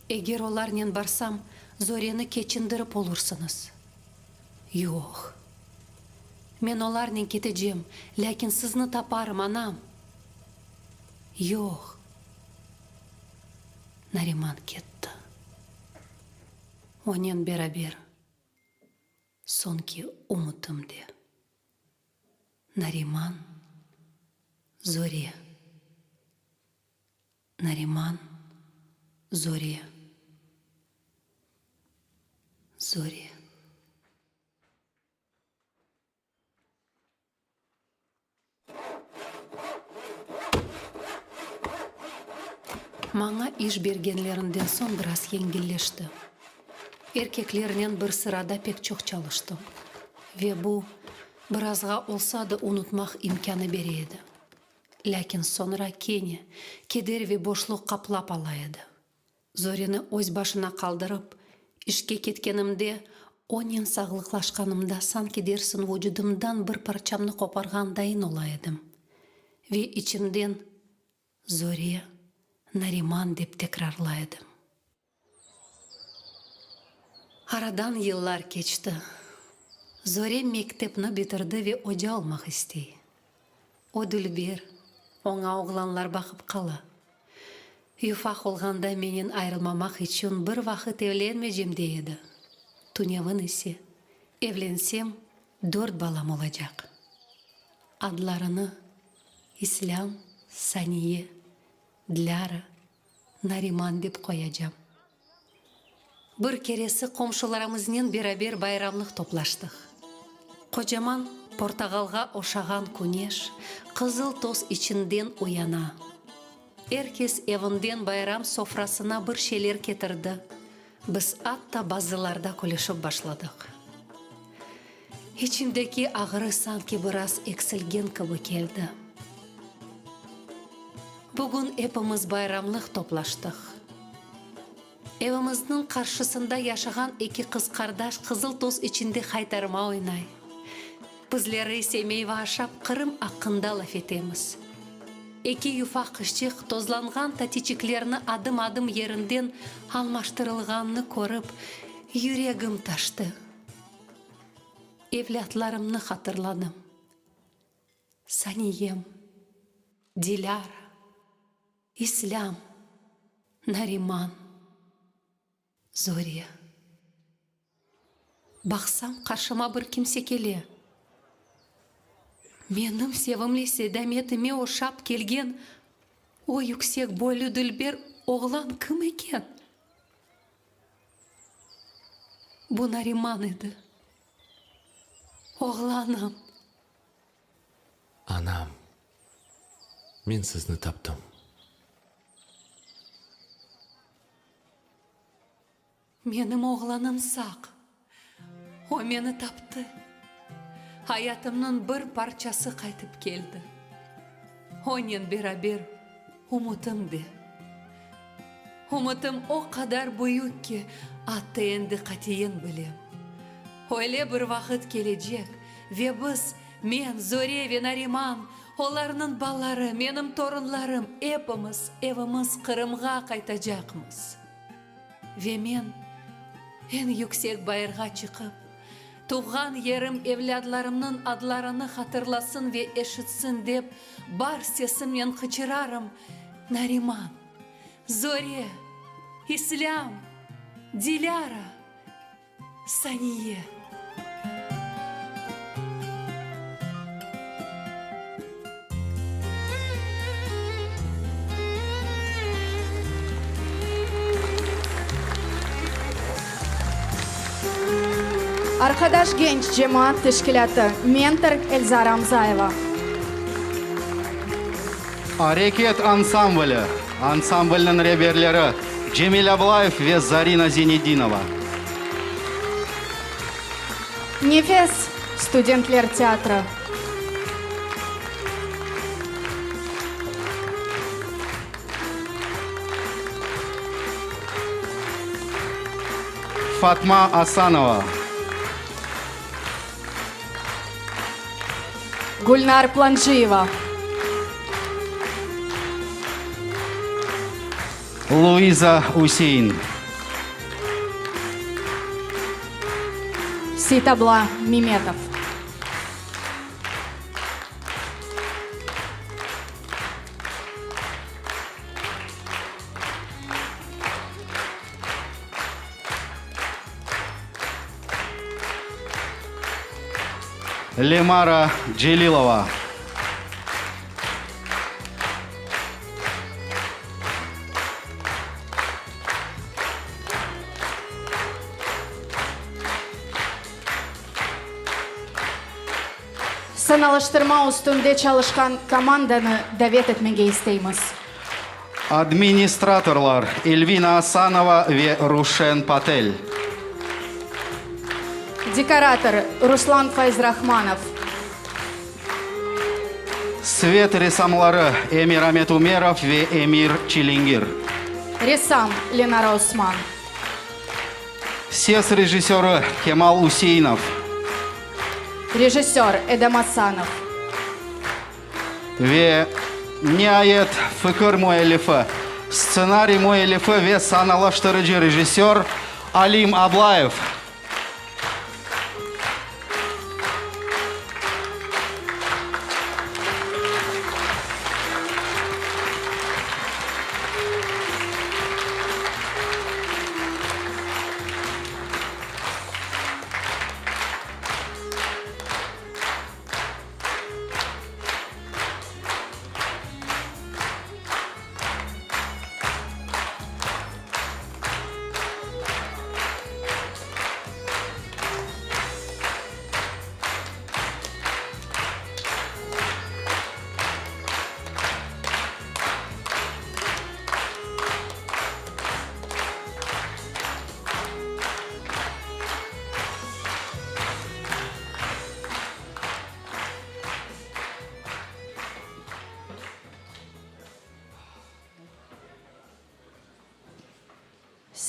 егер оларнен барсам, Зорені кечіндіріп олырсыныз. Йоқ. Мен оларнен кетежем, ләкин сізні тапарым, анам. Йоқ. Нариман кетті. Онен берабер, сонки умытымде. Нариман, Зория. Нариман, Зория. Зория. Маңа иш бергенлерінден сон біраз еңгілешті. Еркеклерінен бір сырада пек чоқ чалыштым. Ве бұ біразға олсады ұнытмақ имканы береді. Ләкин сонра кене, кедер ве бошлық қаплап алайды. Зорені өз башына қалдырып, ішке кеткенімде, онен сағылықлашқанымда сан кедерсін вүжудымдан бір парчамны қопарғандайын олайдым. Ве içimден Зория, Нариман деп текрарлайдым. Арадан yıllar keçti. Зоре мектепні бітірді ве оja olmaq istey. O дүлбер, оңа оғланлар бақып қала. Юфақ олғанда менен айрылмамақ үшін бір вақыт evlenmeyeceğim deyеді. Tunevin ise, evlensem 4 balam olacak. Adlarını İslam, Saniye, Dilara, Нариман деп қояжам. Бір кересі қомшыларымызмен берабер байрамлық топлаштық. Қожаман Портагалға ошаған күнеш, қызыл тос içinden уяна. Эркес евінден байрам софрасына бір шелер кетірді. Біз атта базыларда күлішіп башладық. İçimdeki ağrı sanki biraz eksilgen gibi geldi. Bugün hepimiz bayramlık toplaştık. Evimizin karşısında yaşayan iki kız kardeş kızıl toz içinde haytarma oynay. Bizleri semeyve aşap Kırım hakkında laf etemiz. İki yufak kışçık tozlangan tatiçiklerini adım yerinden almaştırılganını korup yüreğim taştı. Evlatlarımны hatırladım. Saniyem, Dilara, İslam, Nariman, Zoriya. Baksam karşıma bir kimse kele. Menim sevimli sedametime oşap kelgen o yüksek boylu dülber oğlan kim eken? Bu Nariman idi. Oğlanım. Anam, men sizni tapdim. Menim oğlanım sağ. O meni taptı. Hayatımның bir parçası qaytып keldi. Onunla beraber umutumdu. Umutum o kadar büyük ki attı endi katiyen bilem. Öyle bir vakit gelecek ve biz, men, Zoriya ve Nariman, onların balları, menim torunlarım, hepimiz evimiz Kırım'a kaytacakmız. Ve men en yüksek bayırga çıkıp, tuğan yerim evladlarımның adlarını hatırlasın ve eşitsin dep, bar sesimle kıçırarım. Nariman, Zoriya, İslam, Dilara, Saniye. Arkadaş Genç Cemaat Teşkilatı Mentor Elza Ramzayeva. Hareket ansambli. Ansamblinin reberleri Cemil Ablayev ve Zarina Zenedinova. Nefes Studentler Teatrı. Fatma Asanova. Gulnar Planjiyeva. Luiza Usein. Sitabla Mimetov. Lemara Celilova. Sınalıştırma üstünde çalışkan komandanı davet etmeye isteyimiz. Administratorlar Elvina Asanova ve Rushen Patel. Dekoratör Ruslan Fayzrahmanov. Svet ressamları Emir Ahmet Umerov ve Emir Çilingir. Ressam Lenara Osman. Ses rejissörü Kemal Useynov. Rejissör Edem Asanov. Ve nihayet fikir müellifi, ssenariy müellifi ve sanalaştırıcı rejissör Alim Ablayev.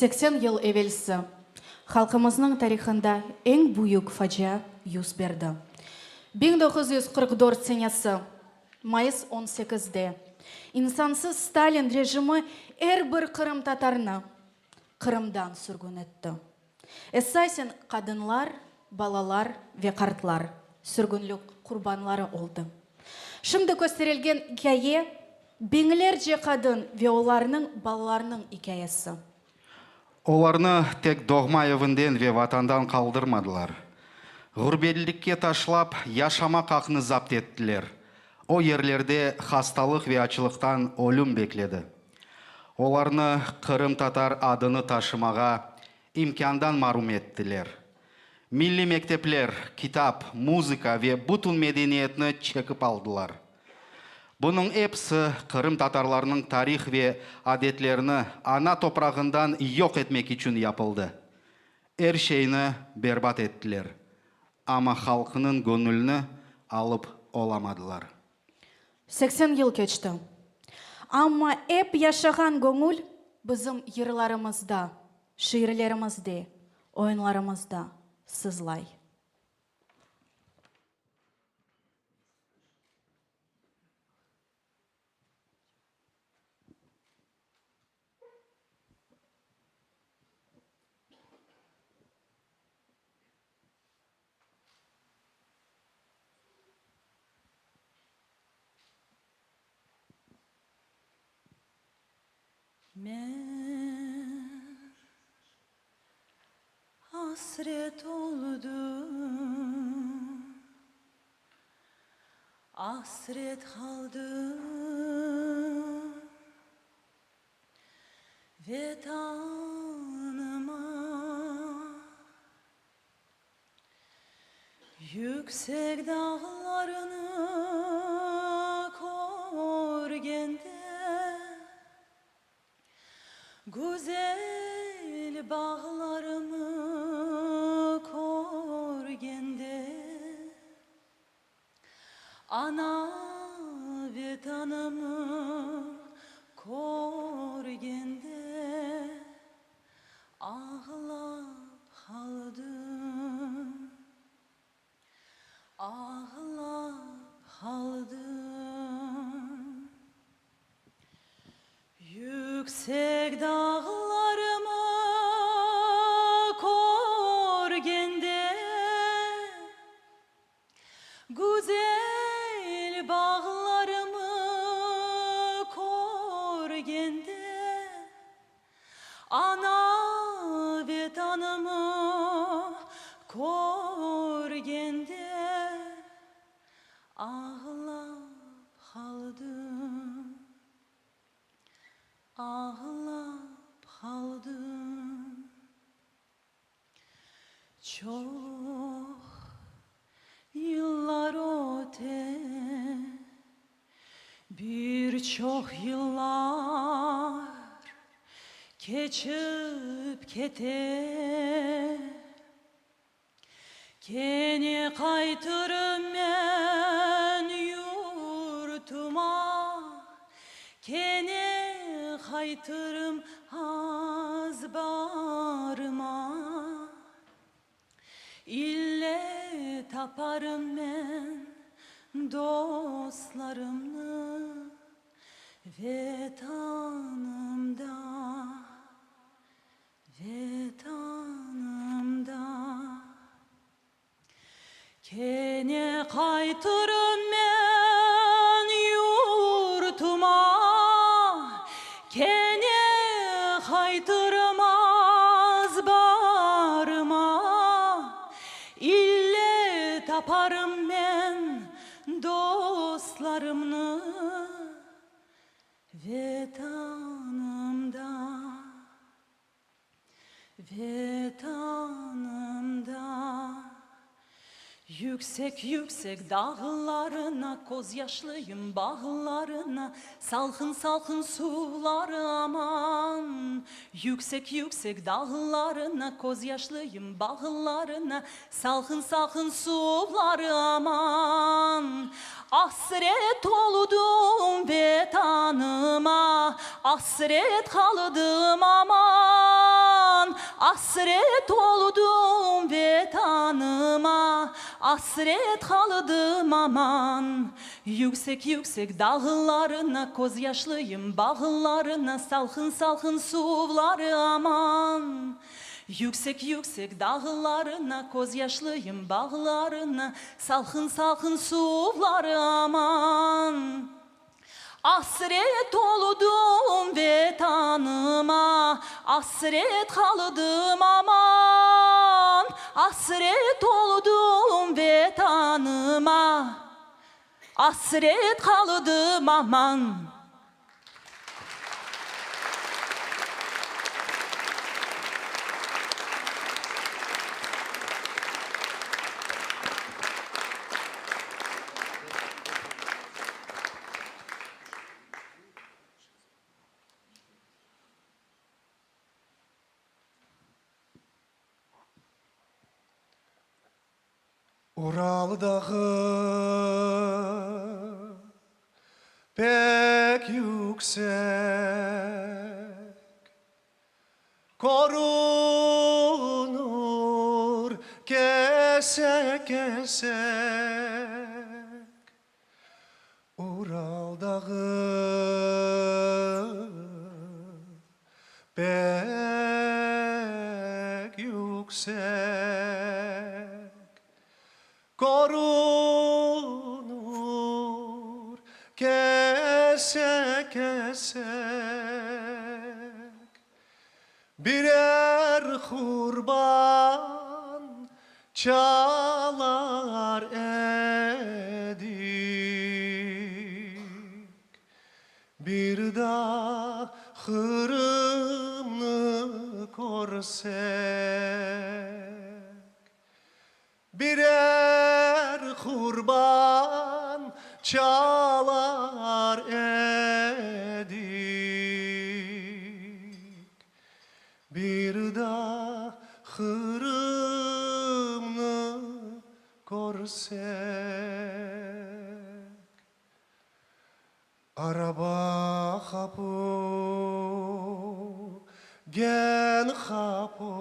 80 ел evvelsi халқымыздың тарихында ең бүйік фажия yüz berdi. 1944 senesi Mayıs 18'de insansız Stalin rejimi her bir Kırım Tatarını Kırım'dan sürgün etti. Esasen kadınlar, balalar ve kartlar sürgünlük kurbanları oldu. Şimdi gösterilgen hikaye binlerce kadın ve onların balalarının hikayesi. Оларны тек догма evinden ve vatandan kaldırmadılar. Gurbetlikке taşlap yaşama hakkını zapt ettiler. O yerlerde hastalık ve açlıktan ölüm bekledi. Оларны Kırım Tatar adını taşımağa imkandan mahrum ettiler. Milli mektepler, kitap, muzika ve bütün medeniyetini çekip aldılar. Bunun hepsi Kırım Tatarlarının tarih ve adetlerini ana toprağından yok etmek için yapıldı. Her şeyini berbat ettiler. Ama halkının gönlünü alıp olamadılar. 80 yıl geçti. Ama hep yaşayan gönül bizim yırlarımızda, şiirlerimizde, oyunlarımızda sızlay. Men hasret oldum, hasret kaldım vatanıma. Yüksek dağlarını korgende, güzel bağlarımı korgende, ana vatanımı korgende, ağlap kaldım, ağlap kaldım. Yüksek dağlarıma korgende, güzel bağlarımı korgende, ana vatanımı korgende, ağlap kaldım, ağlap kaldım. Çok yıllar öte, birçok yıllar geçip kete, gene kaytırım ben yurtuma, gene kaytırım az bağrıma. İlle taparım ben dostlarımı vatanımda, vatanımda. Gene kaytırım ben yurtuma, gene kaytırım az bağrıma. İlle taparım ben dostlarımı vatanımda, vatanımda. Yüksek yüksek dağlarına, koz yaşlıyım bağlarına, salkın salkın suları aman. Yüksek yüksek dağlarına, koz yaşlıyım bağlarına, salkın salkın suları aman. Hasret oldum vatanıma, hasret kaldım aman. Hasret oldum vatanıma, hasret kaldım aman. Yüksek yüksek dağlarına, koz yaşlıyım bağlarına, salkın salkın suları aman. Yüksek yüksek dağlarına, koz yaşlıyım bağlarına, salkın salkın suları aman. Hasret oldum vatanıma, hasret kaldım aman. Hasret oldum vatanıma, hasret kaldım aman. Ural'dağı pek yüksek, korunur kesek kesek. Ural'dağı pek yüksek, korunur kesek kesek. Birer kurban çalar edik, bir daha hırımını korsek. Birer kurban çalar edik, bir daha hırımını korsek. Araba kapı, gen kapı,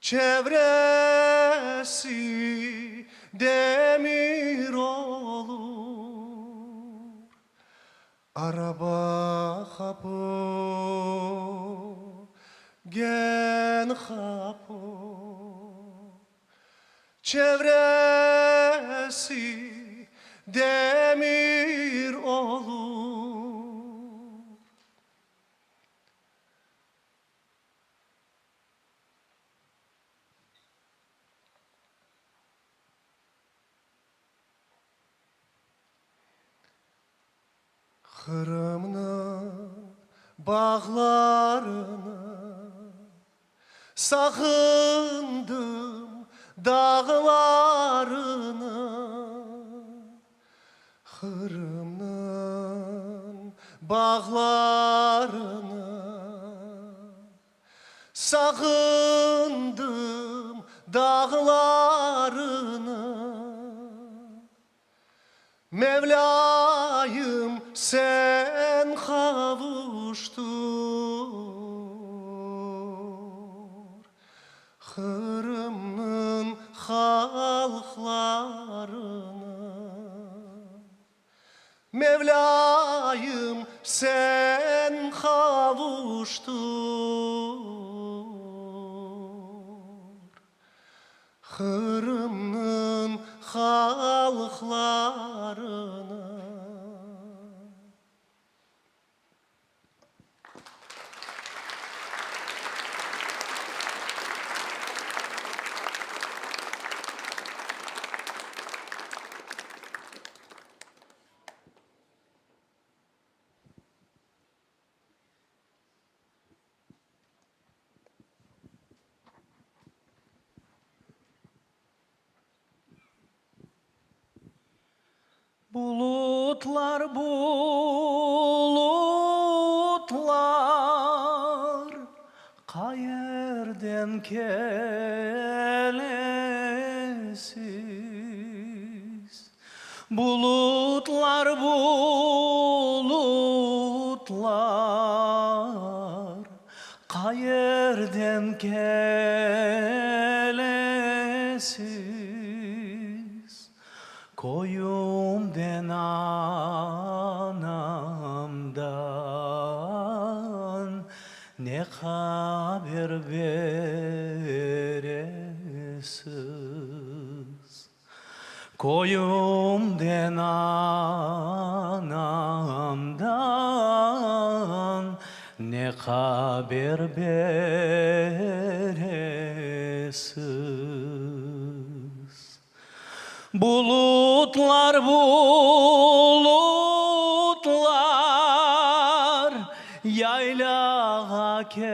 çevresi demir olur. Araba kapı, gen kapı, çevresi demir olur. Kırım'ın bağlarını sakındım, dağlarını. Kırım'ın bağlarını sakındım, dağlarını. Mevlayım sen kavuştur Kırım'ın halklarını. Mevlayım sen kavuştur Kırım'ın halklarını. Bulutlar bulutlar Kayerden kelesiz Bulutlar bulutlar Kayerden kelesiz Koyumden anamdan ne haber veresiz Koyumden anamdan ne haber veresiz Bulutlar bulutlar yaylağa ketiniz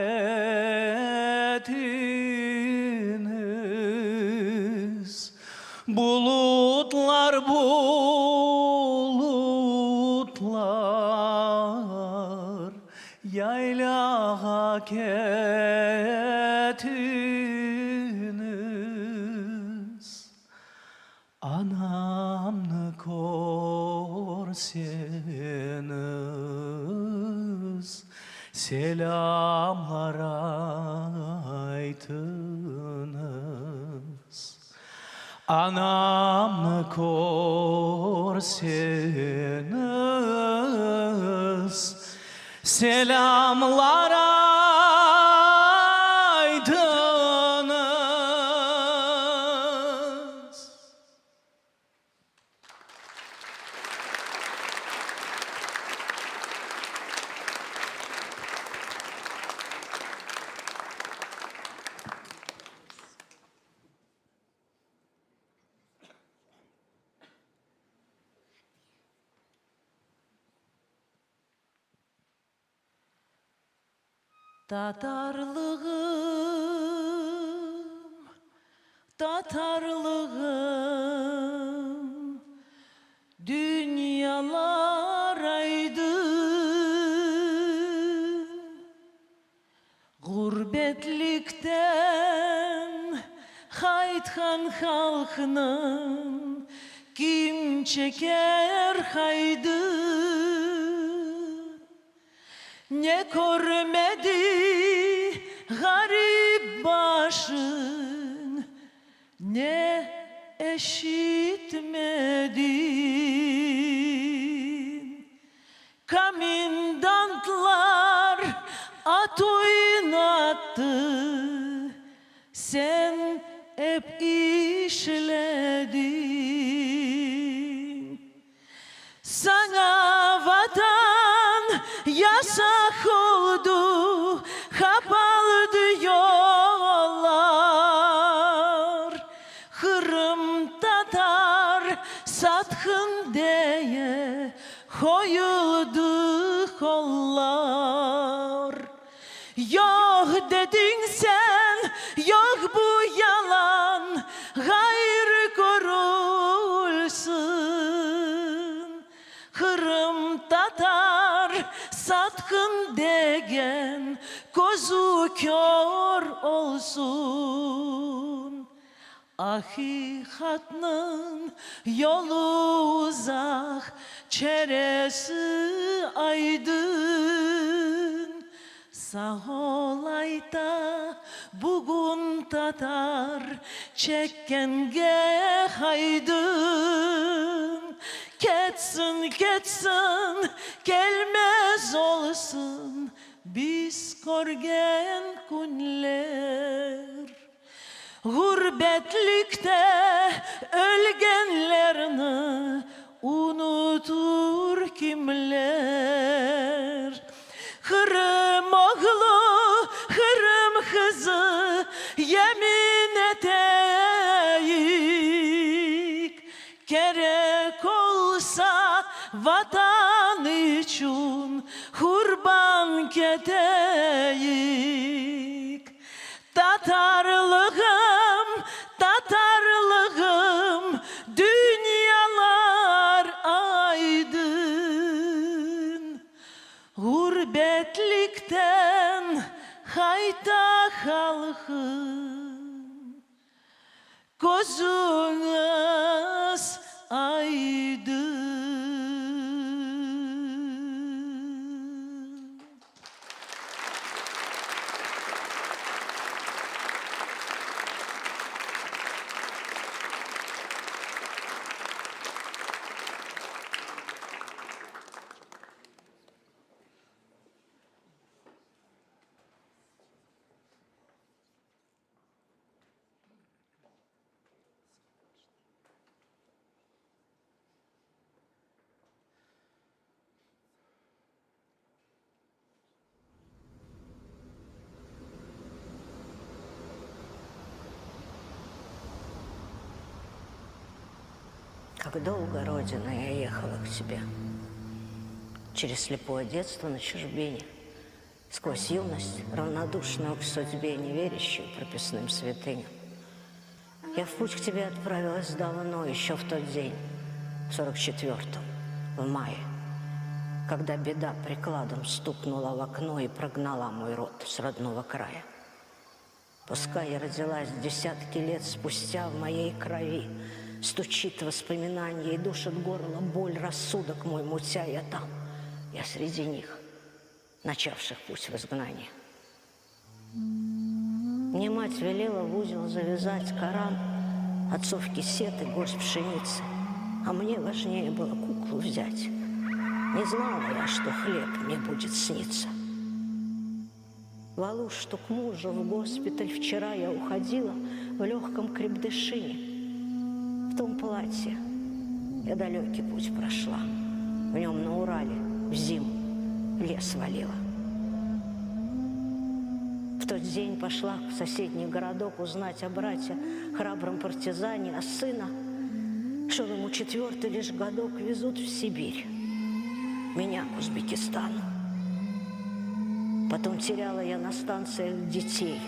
Bulutlar bulutlar yaylağa ketiniz Anamны korseniz selamlar aytınız Anamны korseniz selamlar aytınız Tatarlığım dünyalar aydı Gurbetlikten haythan halkının kim çeker haydı Ne görmedi garip başın Ne eşitmedin Komendantlar at oynattı Sen hep işledin Sana vatan yasak oldu Kapalı yollar Kırım Tatar satkın diye Koyuldu kollar Yok dedin sen Yok bu yalan Gayrı görülsün Kırım Tatar satkın degen Gözü kör olsun Hakikatның yolu uzak Çeresi aydın Sağ ol ayta bugün Tatar Çekkenge haydın Ketsin ketsin gelmez olsun Biz görgen günler Gurbetlikte ölgenlerini unutur kimler Kırım oğlu, Kırım kızı yemin eteyik Gerek olsa vatan için kurban keteyik Tatarlığım, Tatarlığım dünyalar aydı yakın, gözünüz aydın. Как долго, Родина, я ехала к тебе. Через слепое детство на чужбине, сквозь юность, равнодушную к судьбе, не верящую прописным святыням. Я в путь к тебе отправилась давно, еще в тот день, в 44-м, в мае, когда беда прикладом стукнула в окно и прогнала мой род с родного края. Пускай я родилась десятки лет спустя, в моей крови стучит воспоминание и душит горло боль, рассудок мой мутя. Я там, я среди них, начавших путь в изгнании. Мне мать велела в узел завязать Коран, отцов кисет и горсть пшеницы, а мне важнее было куклу взять. Не знала я, что хлеб мне будет сниться. Валуш, что к мужу в госпиталь вчера я уходила в легком крепдышине. В том платье я далекий путь прошла. В нем на Урале в зиму лес валила. В тот день пошла в соседний городок узнать о брате, храбром партизане, а сына, что ему 4-й лишь годок, везут в Сибирь. Меня к Узбекистану. Потом теряла я на станциях детей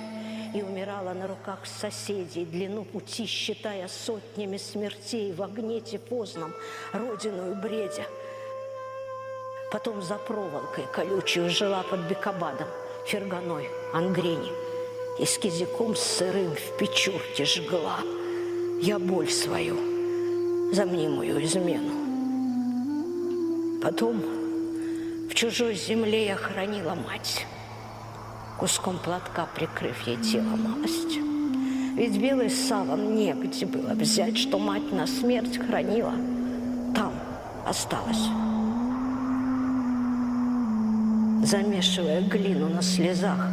и умирала на руках соседей, длину пути считая сотнями смертей в огне тифозном, родину и бредя. Потом за проволокой колючую жила под Бекабадом, Ферганой, Ангрени, и с кизиком сырым в печурке жгла я боль свою за мнимую измену. Потом в чужой земле я хоронила мать, куском платка прикрыв ей тело малость. Ведь белый саван негде было взять, что мать на смерть хранила. Там осталась. Замешивая глину на слезах,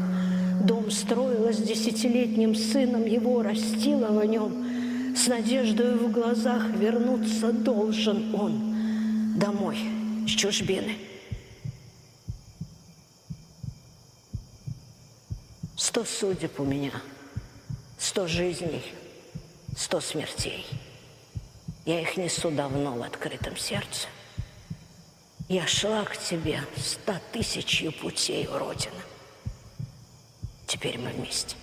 дом строила с 10-летним сыном, его растила в нем. С надеждой в глазах вернуться должен он домой с чужбины. 100 судеб у меня, 100 жизней, 100 смертей. Я их несу давно в открытом сердце. Я шла к тебе 100 000 путей, Родина. Теперь мы вместе.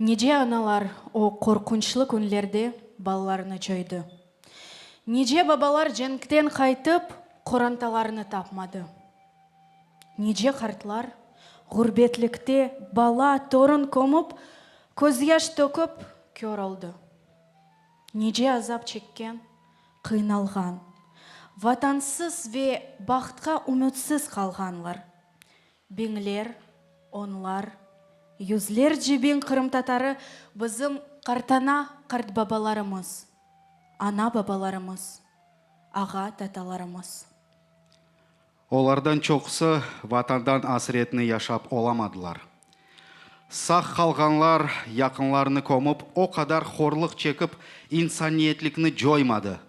Неже аналар о қорқыншлы күнлерде балаларыны жойды? Неже бабалар женіктен қайтып қоранталарыны тапмады? Неже қартлар ғұрбетлікте бала торын көміп, көз яш төкіп көр олды? Неже азап чеккен, қиналған, ватансыз ве бақытқа үмітсіз қалғанлар? Беңлер, онлар, yüzler жебен қырым татары біздің қартана қарт бабаларымыз, ана бабаларымыз, аға таталарымыз. Олардан чоқсы ватандан асыретіні яшап оламадылар. Сақ қалғанлар яқынларыны көміп, о қадар хорлық чекіп, инсаниетлікні жоймады.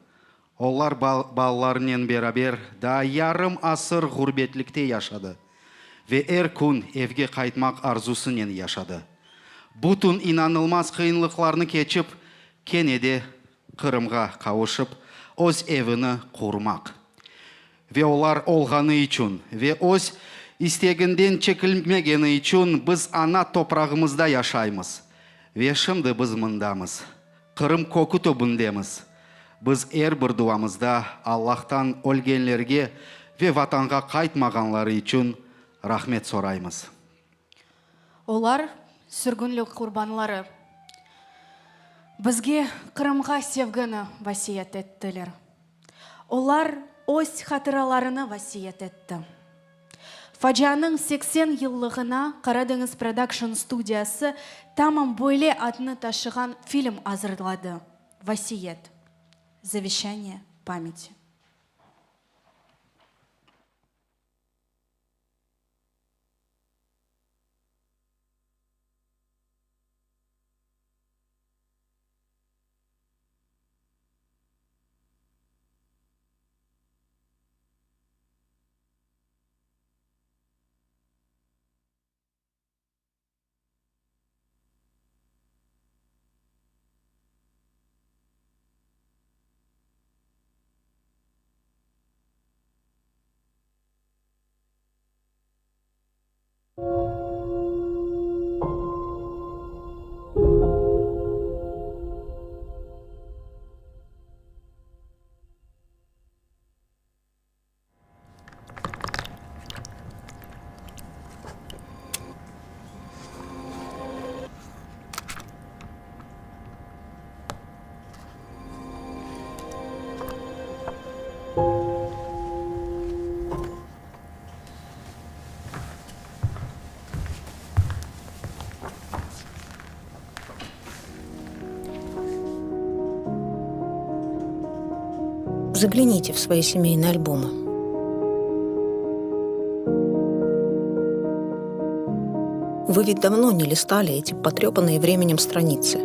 Олар балаларымен берабер да ярым асыр ғұрбетлікте яшады. Ve күн evге қайтмақ арзусымен яшады. Бұтын инанылмас қиынлықларны кечіп, кенеде Қырымға қауышып, өз евіні құрмақ. Ве олар олғаны үшін, ве өз истегінден чекілмегені үшін біз ана топрағымызда яшаймыз. Ве шымды біз мұндамыз. Қырым көкі тобындеміз. Біз бір дуамызда Аллахтан өлгенлерге ве ватанға қайтмағанлары үшін рахмет сораймыз. Олар сүргінлік құрбанлары. Бізге Қырымға севгіні васиет еттілер. Олар өз хатыраларыны васиет етті. Фаджаның 80 йыллығына Қарадеңіз продакшн студиясы тамам бойле атны ташыған фильм азырлады. Васиет. Завещание памяти. Загляните в свои семейные альбомы. Вы ведь давно не листали эти потрепанные временем страницы.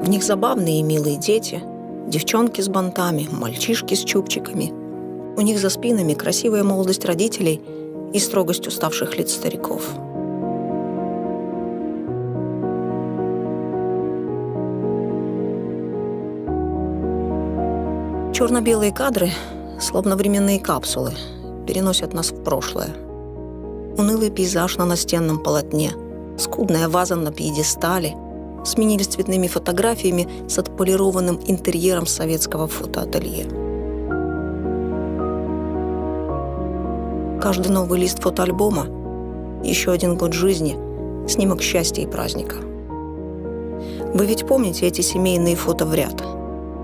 В них забавные и милые дети, девчонки с бантами, мальчишки с чубчиками. У них за спинами красивая молодость родителей и строгость уставших лиц стариков. Черно-белые кадры, словно временные капсулы, переносят нас в прошлое. Унылый пейзаж на настенном полотне, скудная ваза на пьедестале сменились цветными фотографиями с отполированным интерьером советского фотоателье. Каждый новый лист фотоальбома – еще один год жизни, снимок счастья и праздника. Вы ведь помните эти семейные фото в ряд?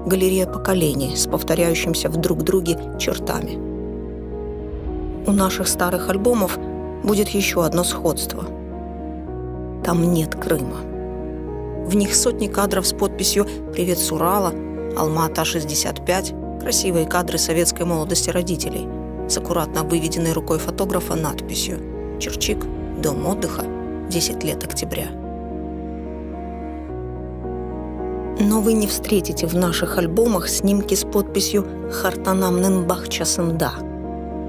Галерея поколений с повторяющимся в друг друге чертами. У наших старых альбомов будет еще одно сходство. Там нет Крыма. В них сотни кадров с подписью «Привет с Урала», «Алма-Ата-65», красивые кадры советской молодости родителей с аккуратно выведенной рукой фотографа надписью «Черчик, дом отдыха, 10 лет октября». Но вы не встретите в наших альбомах снимки с подписью «Хартанамнын бахчасында»,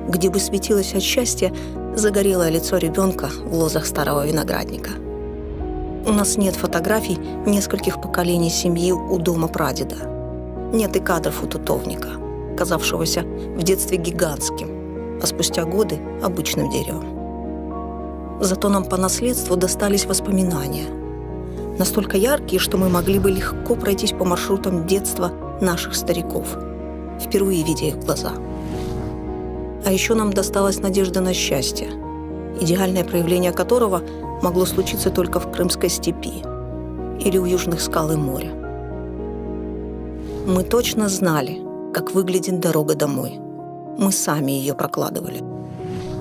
где бы светилось от счастья загорелое лицо ребенка в лозах старого виноградника. У нас нет фотографий нескольких поколений семьи у дома прадеда. Нет и кадров у тутовника, казавшегося в детстве гигантским, а спустя годы обычным деревом. Зато нам по наследству достались воспоминания, настолько яркие, что мы могли бы легко пройтись по маршрутам детства наших стариков, впервые видя их глаза. А еще нам досталась надежда на счастье, идеальное проявление которого могло случиться только в Крымской степи или у южных скал и моря. Мы точно знали, как выглядит дорога домой. Мы сами ее прокладывали.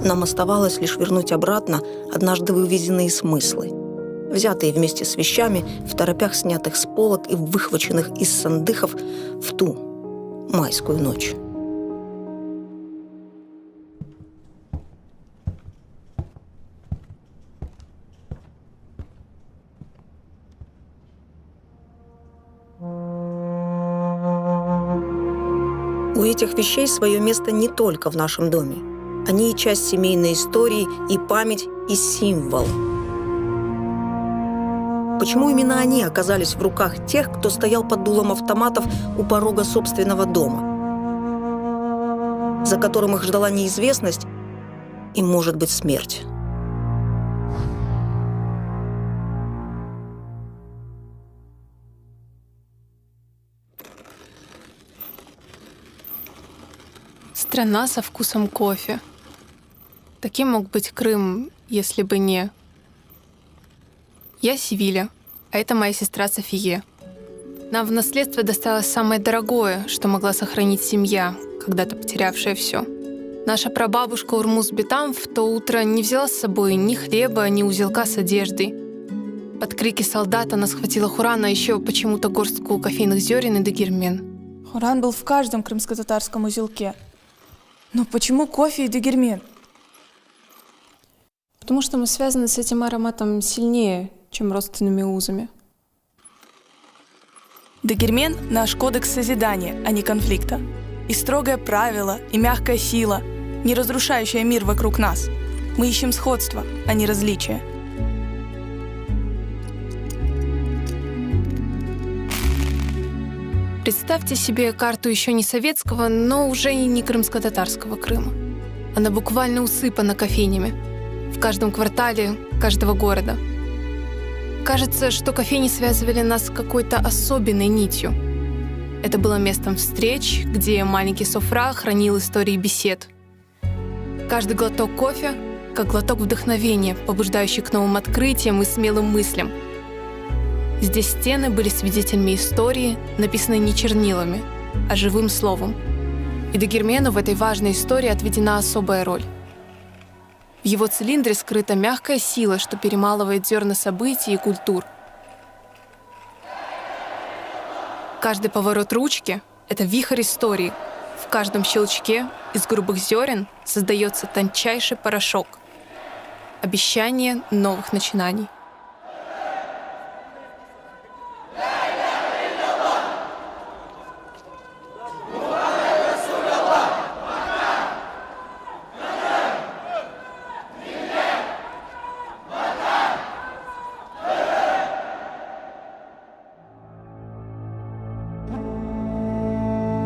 Нам оставалось лишь вернуть обратно однажды вывезенные смыслы, взятые вместе с вещами, в торопях снятых с полок и выхваченных из сандыхов в ту майскую ночь. У этих вещей свое место не только в нашем доме, Они и часть семейной истории, и память, и символ. Почему именно они оказались в руках тех, кто стоял под дулом автоматов у порога собственного дома, за которым их ждала неизвестность и, может быть, смерть? Страна со вкусом кофе. Таким мог быть Крым, если бы не... Я Севиля, а это моя сестра София. Нам в наследство досталось самое дорогое, что могла сохранить семья, когда-то потерявшая все. Наша прабабушка Урмуз Битам в то утро не взяла с собой ни хлеба, ни узелка с одеждой. Под крики солдат она схватила Хурана, а еще почему-то горстку кофейных зерен и дегирмен. Хуран был в каждом крымско-татарском узелке. Но почему кофе и дегирмен? Потому что мы связаны с этим ароматом сильнее, чем родственными узами. Дегирмен — наш кодекс созидания, а не конфликта. И строгое правило, и мягкая сила, не разрушающая мир вокруг нас. Мы ищем сходство, а не различия. Представьте себе карту еще не советского, но уже и не крымско-татарского Крыма. Она буквально усыпана кофейнями. В каждом квартале каждого города. Кажется, что кофейни связывали нас какой-то особенной нитью. Это было местом встреч, где маленький софра хранил истории бесед. Каждый глоток кофе — как глоток вдохновения, побуждающий к новым открытиям и смелым мыслям. Здесь стены были свидетелями истории, написанной не чернилами, а живым словом. И дегирмену в этой важной истории отведена особая роль. В его цилиндре скрыта мягкая сила, что перемалывает зерна событий и культур. Каждый поворот ручки — это вихрь истории. В каждом щелчке из грубых зерен создается тончайший порошок. Обещание новых начинаний.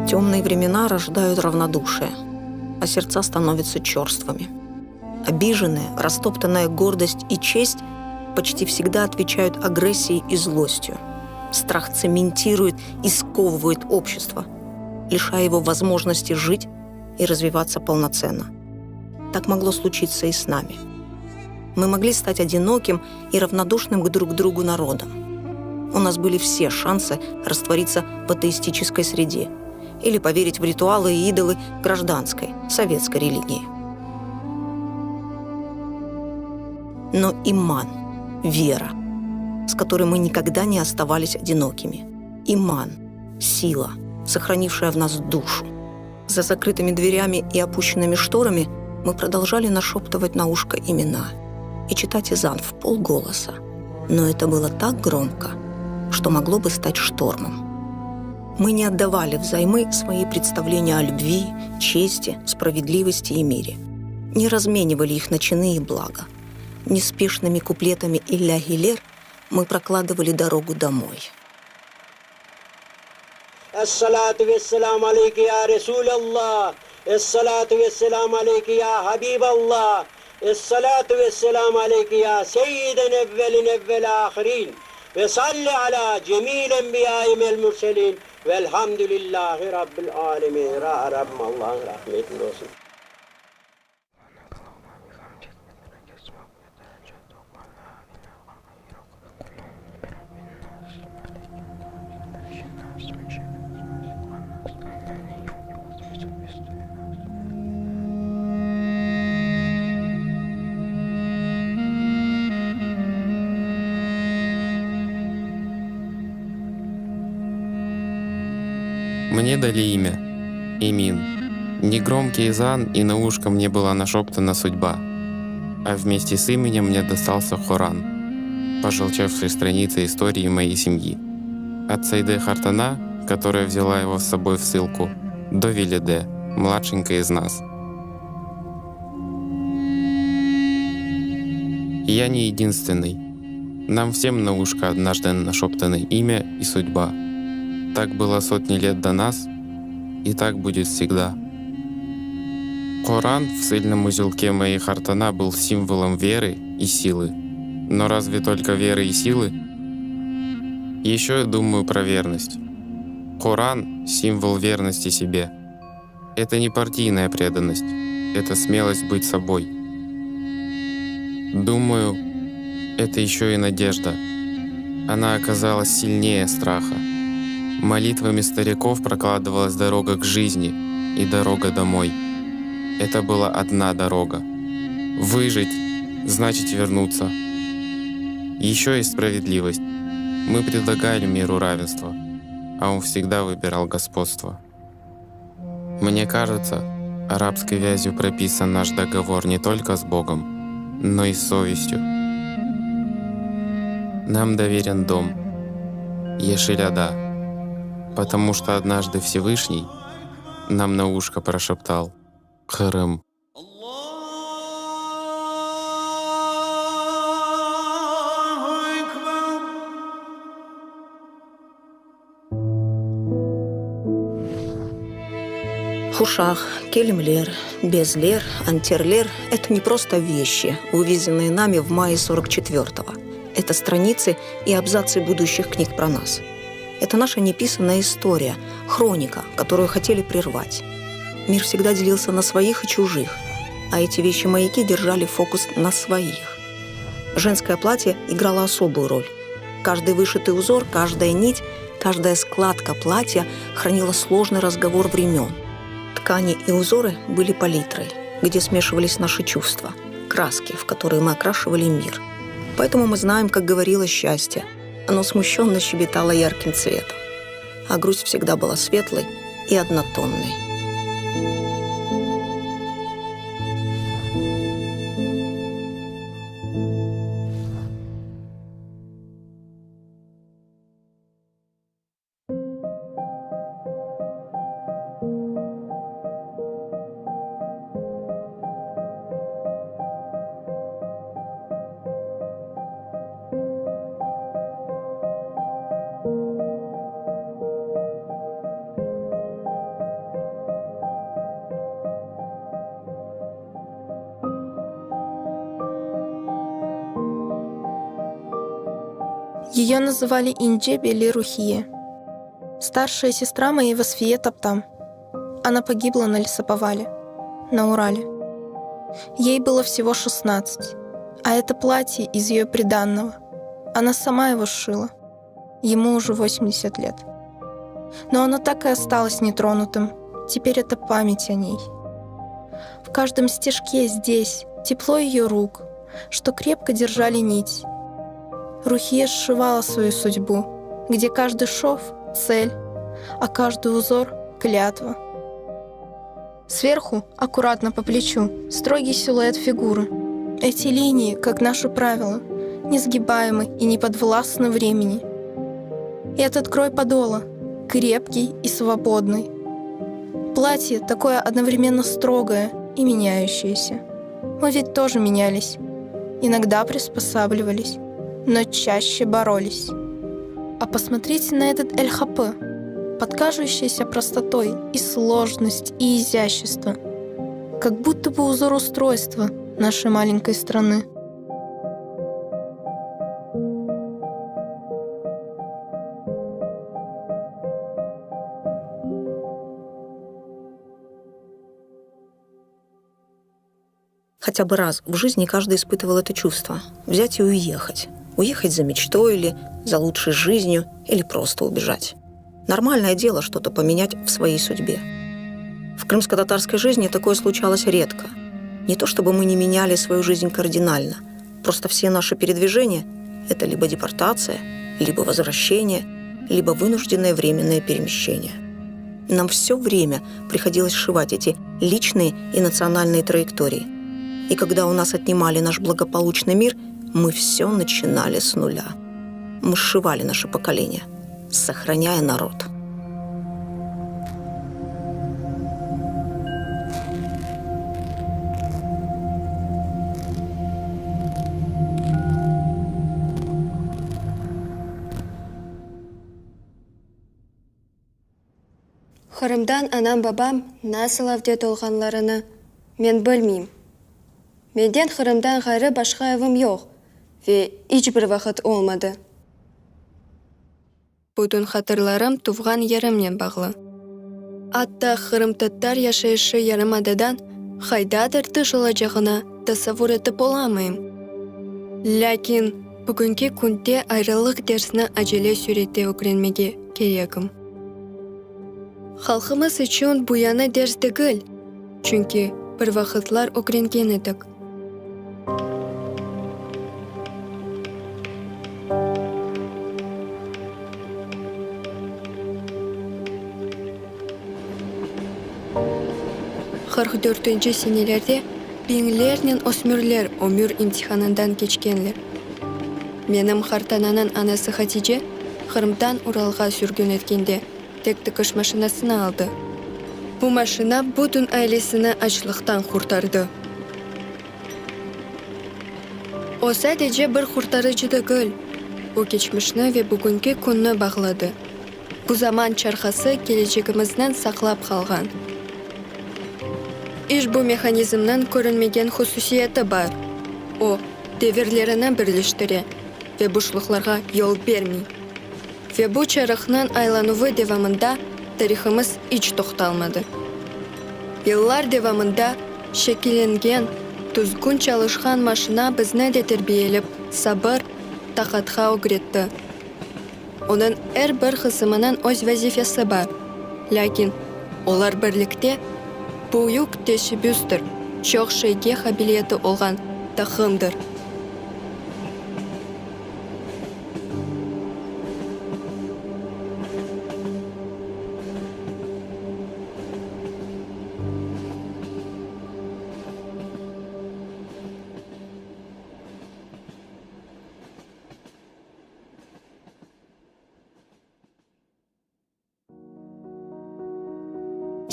Темные времена рождают равнодушие, а сердца становятся черствыми. Обиженная, растоптанная гордость и честь почти всегда отвечают агрессией и злостью. Страх цементирует и сковывает общество, лишая его возможности жить и развиваться полноценно. Так могло случиться и с нами. Мы могли стать одиноким и равнодушным друг к другу народом. У нас были все шансы раствориться в атеистической среде или поверить в ритуалы и идолы гражданской, советской религии. Но иман, вера, с которой мы никогда не оставались одинокими. Иман, сила, сохранившая в нас душу. За закрытыми дверями и опущенными шторами мы продолжали нашептывать на ушко имена и читать изан в полголоса. Но это было так громко, что могло бы стать штормом. Мы не отдавали взаймы свои представления о любви, чести, справедливости и мире. Не разменивали их на чины и блага. Неспешными куплетами «Илля Гилер» мы прокладывали дорогу домой. Ассалату вассалам алейки я Расул Аллах, ассалату вассалам алейки я Хабиб Аллах, ассалату вассалам алейки я Сеййиден эввелин ахирин, ve salli ala cemil enbiyâim el mürselin velhamdülillahi rabbil alemin. Rabbim Allah'ın rahmetli olsun. Мне дали имя — Эмин. Негромкий изан, и на ушко мне была нашептана судьба. А вместе с именем мне достался Хуран, пожелчавший страницы истории моей семьи. От Сайде Хартана, которая взяла его с собой в ссылку, до Велиде, младшенькой из нас. Я не единственный. Нам всем на ушко однажды нашептаны имя и судьба. Так было сотни лет до нас, и так будет всегда. Коран в сильном узелке моей хартана был символом веры и силы. Но разве только веры и силы? Еще я думаю про верность. Коран — символ верности себе. Это не партийная преданность, это смелость быть собой. Думаю, это еще и надежда. Она оказалась сильнее страха. Молитвами стариков прокладывалась дорога к жизни и дорога домой. Это была одна дорога. Выжить — значит вернуться. Еще есть справедливость. Мы предлагали миру равенство, а он всегда выбирал господство. Мне кажется, арабской вязью прописан наш договор не только с Богом, но и с совестью. Нам доверен дом, Ешиляда, потому что однажды Всевышний нам на ушко прошептал: Крым. Хушах, келемлер, безлер, антерлер — это не просто вещи, вывезенные нами в мае 44-го. Это страницы и абзацы будущих книг про нас. Это наша неписанная история, хроника, которую хотели прервать. Мир всегда делился на своих и чужих, а эти вещи-маяки держали фокус на своих. Женское платье играло особую роль. Каждый вышитый узор, каждая нить, каждая складка платья хранила сложный разговор времен. Ткани и узоры были палитрой, где смешивались наши чувства, краски, в которые мы окрашивали мир. Поэтому мы знаем, как говорило счастье. Оно смущенно щебетало ярким цветом, а грусть всегда была светлой и однотонной. Ее называли Инже Бели Рухие, старшая сестра моей Васфие Таптам. Она погибла на лесоповале, на Урале. Ей было всего 16, а это платье из ее приданного. Она сама его сшила. Ему уже 80 лет. Но оно так и осталось нетронутым. Теперь это память о ней. В каждом стежке здесь тепло ее рук, что крепко держали нить. Рухия сшивала свою судьбу, где каждый шов — цель, а каждый узор — клятва. Сверху, аккуратно по плечу, строгий силуэт фигуры. Эти линии, как наше правило, несгибаемы и не подвластны времени. И этот крой подола — крепкий и свободный. Платье такое одновременно строгое и меняющееся. Мы ведь тоже менялись, иногда приспосабливались, но чаще боролись. А посмотрите на этот эль-хапы, подкажущийся простотой и сложность, и изящество, как будто бы узор устройства нашей маленькой страны. Хотя бы раз в жизни каждый испытывал это чувство — взять и уехать. Уехать за мечтой или за лучшей жизнью, или просто убежать. Нормальное дело что-то поменять в своей судьбе. В крымско-татарской жизни такое случалось редко. Не то чтобы мы не меняли свою жизнь кардинально, просто все наши передвижения — это либо депортация, либо возвращение, либо вынужденное временное перемещение. Нам все время приходилось сшивать эти личные и национальные траектории. И когда у нас отнимали наш благополучный мир, мы все начинали с нуля. Мы сшивали наше поколение, сохраняя народ. Қырымдан анам-бабам насыл авдет олғанларыны мен білмейм. Менден Қырымдан ғайры башқа evim жоқ, ве ичбір вақыт olmadı. Бүтін хатырларым туфған еремнен бағлы. Атта Қырым таттар яшайшы Ярымададан хайдадыр тышылacağına tasavvur etip olamıyım. Ләкин бүгінгі күнде айрылық дерсіні acele сүйретте өкренмеге керегім. Халқымыз үшін бұяны дерс дегіл, чүнки бір вақытлар өкренген едік. Қырық сенелерде беңлернен осмүрлер өмір имтиханından кечкенлер. Менің Хартананын анасы Хатиже Қырымдан Уралға сүргін еткенде тек-тікіш машинасына алды. Бұл машина бүтін айлесіні ачлықтан құртарды. О сәдеже бір құртарыcı дегіл. О кечмішні ве бүгінгі күнні бағлады. Бұл заман чархасы келечегімізнен сақлап қалған. Иш бұл механизмнің көрінмеген хусусияты бар. О, деверлеріні бірлештіре ве бұшлықларға yol бермей. Ве бұл чарықнан айлануы девамында тарихымыз іч тоқталмады. Еллар девамында шекеленген, түзгін çalışқан машина бізні де тербиеліп, сабыр, тақатқа өгретті. Оның әр бір қысымының өз вазифесі бар. Ләкин олар бірлікте бұйық тешібүстір, жоқ шейге қабілеті олған тақымдыр.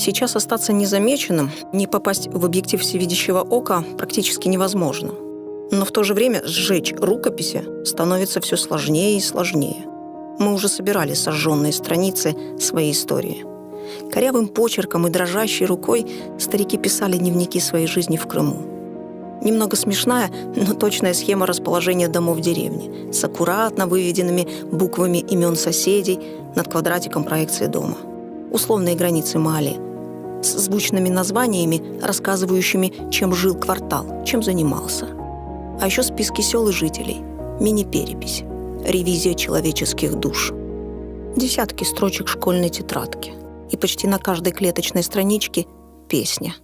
Сейчас остаться незамеченным, не попасть в объектив всевидящего ока практически невозможно. Но в то же время сжечь рукописи становится все сложнее и сложнее. Мы уже собирали сожженные страницы своей истории. Корявым почерком и дрожащей рукой старики писали дневники своей жизни в Крыму. Немного смешная, но точная схема расположения домов в деревне с аккуратно выведенными буквами имен соседей над квадратиком проекции дома. Условные границы Мали, с звучными названиями, рассказывающими, чем жил квартал, чем занимался. А еще списки сел и жителей, мини-перепись, ревизия человеческих душ. Десятки строчек школьной тетрадки. И почти на каждой клеточной страничке песня.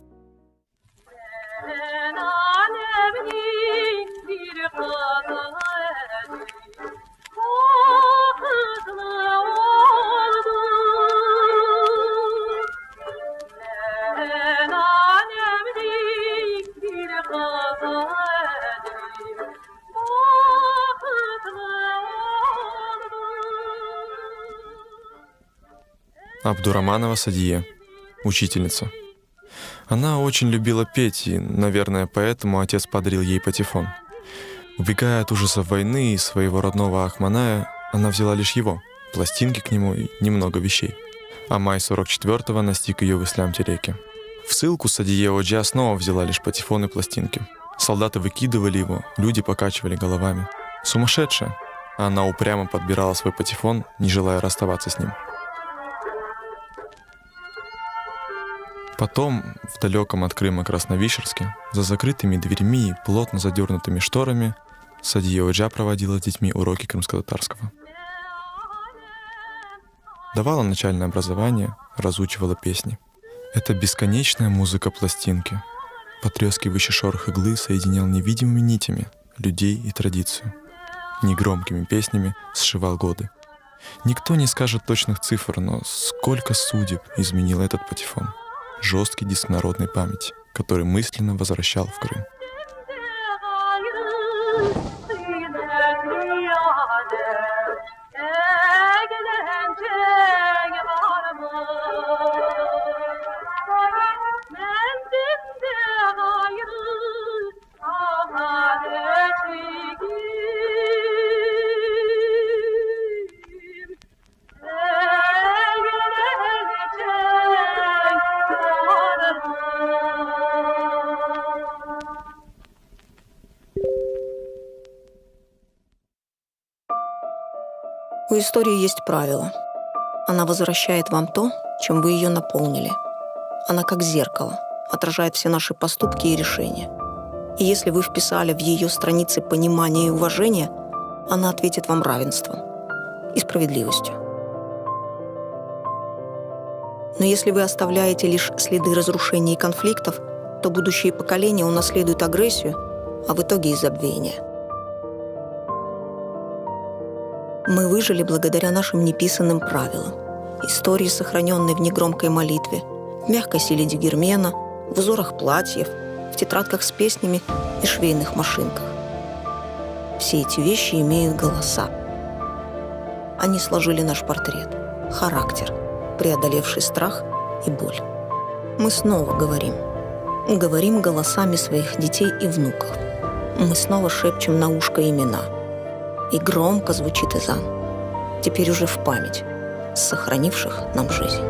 Абдураманова Садия, учительница. Она очень любила петь, и, наверное, поэтому отец подарил ей патефон. Убегая от ужасов войны и своего родного Ахманая, она взяла лишь его, пластинки к нему и немного вещей. А май 44-го настиг ее в Ислам-Тереке. В ссылку Садия Оджа снова взяла лишь патефон и пластинки. Солдаты выкидывали его, люди покачивали головами. Сумасшедшая! А она упрямо подбирала свой патефон, не желая расставаться с ним. Потом, в далеком от Крыма Красновишерске, за закрытыми дверьми и плотно задернутыми шторами, Садия Оджа проводила с детьми уроки крымско-татарского. Давала начальное образование, разучивала песни. Это бесконечная музыка пластинки. Потрескивающий шорох иглы соединял невидимыми нитями людей и традицию. Негромкими песнями сшивал годы. Никто не скажет точных цифр, но сколько судеб изменил этот патефон. Жесткий диск народной памяти, который мысленно возвращал в Крым. У истории есть правило. Она возвращает вам то, чем вы ее наполнили. Она как зеркало, отражает все наши поступки и решения. И если вы вписали в ее страницы понимание и уважение, она ответит вам равенством и справедливостью. Но если вы оставляете лишь следы разрушений и конфликтов, то будущие поколения унаследуют агрессию, а в итоге и забвение. Мы выжили благодаря нашим неписанным правилам. Истории, сохраненные в негромкой молитве, в мягкой силе Дигермена, в узорах платьев, в тетрадках с песнями и швейных машинках. Все эти вещи имеют голоса. Они сложили наш портрет, характер, преодолевший страх и боль. Мы снова говорим. Говорим голосами своих детей и внуков. Мы снова шепчем на ушко имена. И громко звучит Изан. Теперь уже в память сохранивших нам жизнь.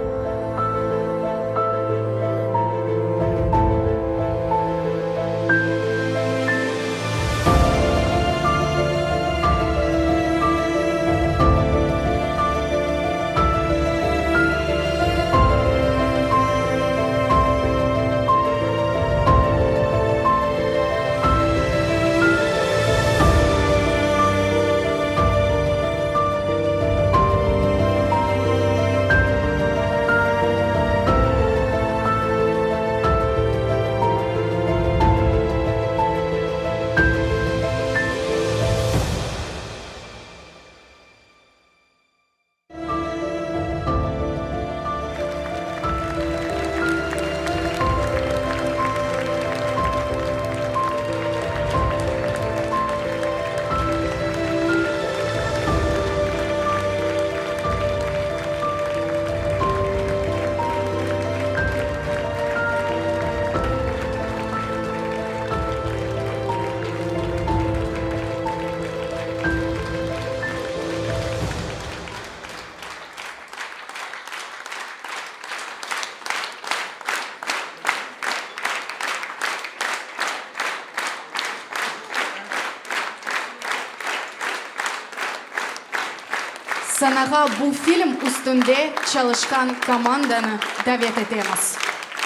Санаға бұл фильм үстінде çalışkan команданы дәвет етеміз.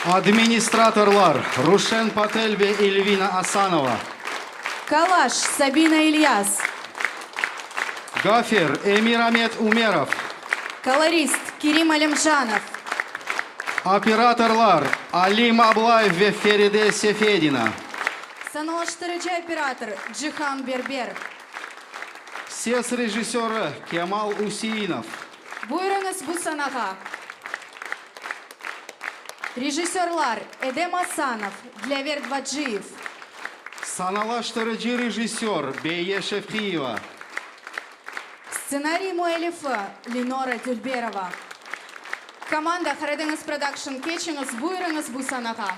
Администраторлар Рушен Патель ve Эльвина Асанова. Калаш Сабина Ильяс. Гафер Эмир Амет Умеров. Колорист Керим Алимжанов. Операторлар Алим Аблаев ve Фериде Сефедина. Саналаштырıcı оператор Джихан Бербер. Ses rejissörü Kemal Усеинов. Buyurunuz bu sanağa. Rejissörler Edem Asanov, Dlever Dvajiyev. Sanalaştırıcı rejissör Beye Şefkiyeva. Сценарий müellifi Linora Dülberova. Komanda Karadeniz Production keçiniz, buyurunuz bu sanağa.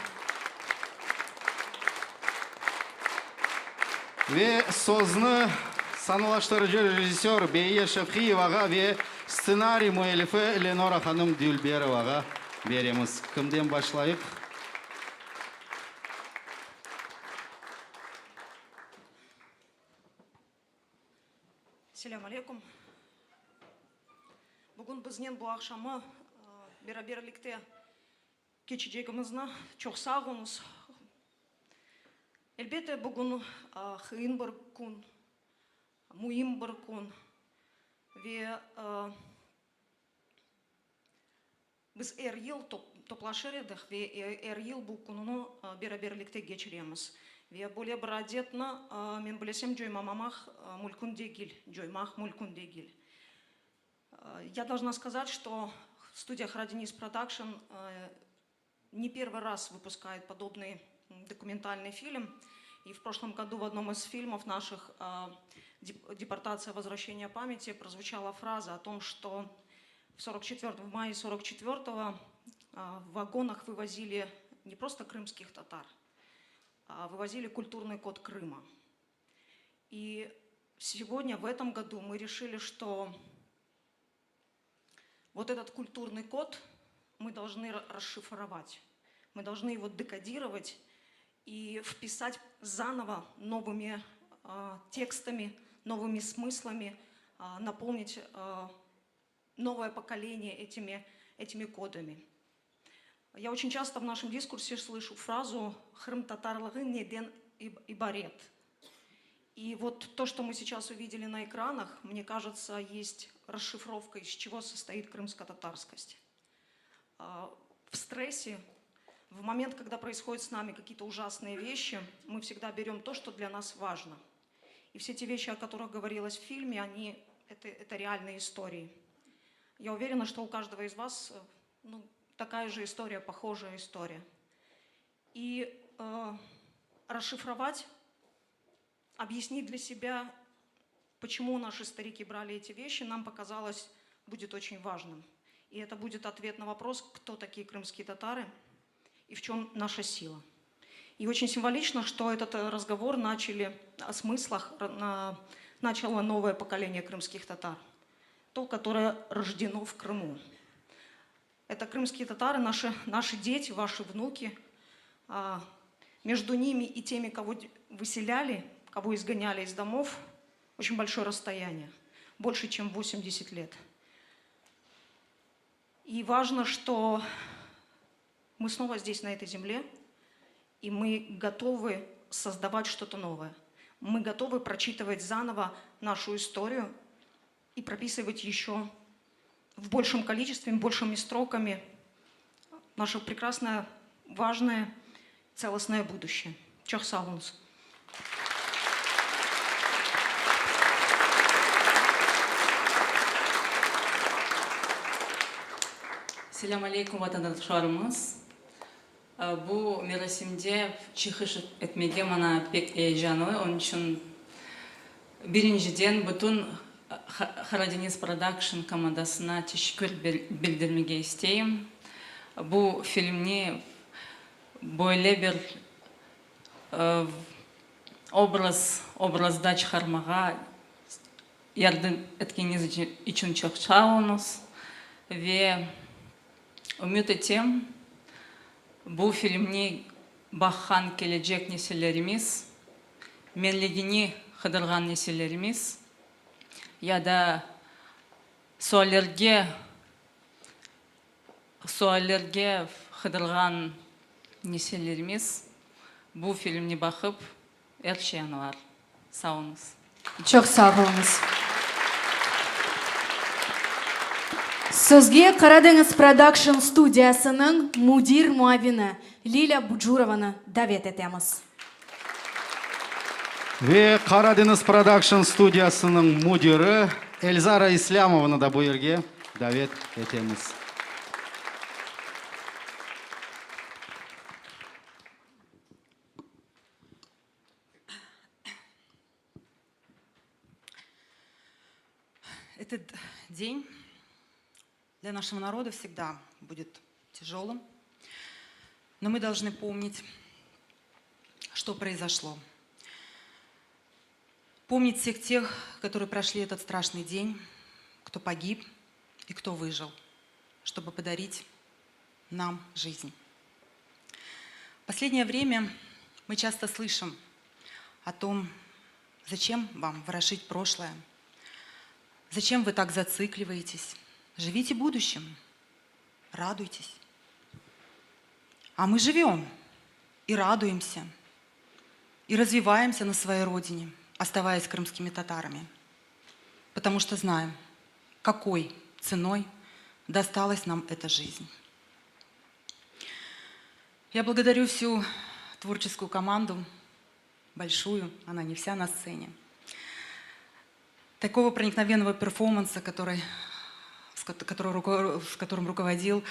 Ve sözünü sanallaştırıcı rejissör Beye Şefkiyevaga ve ssenariy müellifi Lenora Hanım Dülberovaga veremiz. Kimden başlayıp? Селям алейкум. Бүгін бізден бұл ақшамы бераберлікте кечежегімізні çok сағымыз. Elbette bugün қиын bir күн, mühim bir күн ve biz her yıl toplaşır edik ve her yıl bu күнні бераберлікте geçiremiz. Ve böyle bir adetni men bilesem joymamak mümkün değil, joymak mümkün değil. Я должна сказать, что студия Храденис Продакшн не первый раз выпускает подобный документальный фильм. И в прошлом году в одном из фильмов наших «Депортация. Возвращение памяти» прозвучала фраза о том, что в мае 44-го в вагонах вывозили не просто крымских татар, а вывозили культурный код Крыма. И сегодня, в этом году, мы решили, что вот этот культурный код мы должны расшифровать. Мы должны его декодировать и вписать заново новыми текстами, новыми смыслами наполнить новое поколение этими кодами. Я очень часто в нашем дискурсе слышу фразу «Крым татарлығы неден ибарет». И вот то, что мы сейчас увидели на экранах, мне кажется, есть расшифровка, из чего состоит крымско-татарскость. В стрессе, в момент, когда происходят с нами какие-то ужасные вещи, мы всегда берем то, что для нас важно. И все те вещи, о которых говорилось в фильме, это реальные истории. Я уверена, что у каждого из вас такая же история, похожая история. И расшифровать, объяснить для себя, почему наши старики брали эти вещи, нам показалось, будет очень важным. И это будет ответ на вопрос, кто такие крымские татары и в чем наша сила. И очень символично, что этот разговор о смыслах начало новое поколение крымских татар. То, которое рождено в Крыму. Это крымские татары, наши дети, ваши внуки. Между ними и теми, кого выселяли, кого изгоняли из домов, очень большое расстояние, больше, чем 80 лет. И важно, что мы снова здесь, на этой земле, и мы готовы создавать что-то новое. Мы готовы прочитывать заново нашу историю и прописывать еще в большем количестве, большими строками наше прекрасное, важное, целостное будущее. Çok sağ olunuz. Selam aleykum vatandaşlarımız. Bu merasimde çıkış etmege bana pek heyecanlı. Onun için birinciden bütün Karadeniz Production komandasına teşekkür bildirmege isteyim. Bu filmni böyle bir obrazda çıkarmağa yardım ettiğiniz için çok sağ olunuz. Ve ümit ettim, bu filmni bakkan gelecek nesillerimiz, menligini kıdırgan nesillerimiz ya da suallerge kıdırgan nesillerimiz bu filmni bakıp erşeyanlar. Sağ olunuz. Çok sağ olunuz. Sözге Karadeniz Production студиясының мудир muavini Лиля Буджурованы davet etemiz. Ve Karadeniz Production студиясының мудирі Эльзара Ислямованы da bu yerге davet etemiz. Этот день для нашего народа всегда будет тяжелым, но мы должны помнить, что произошло. Помнить всех тех, которые прошли этот страшный день, кто погиб и кто выжил, чтобы подарить нам жизнь. В последнее время мы часто слышим о том, зачем вам ворошить прошлое, зачем вы так зацикливаетесь. Живите будущим, радуйтесь. А мы живем и радуемся, и развиваемся на своей родине, оставаясь крымскими татарами. Потому что знаем, какой ценой досталась нам эта жизнь. Я благодарю всю творческую команду, большую, она не вся на сцене. Такого проникновенного перформанса, с которым руководил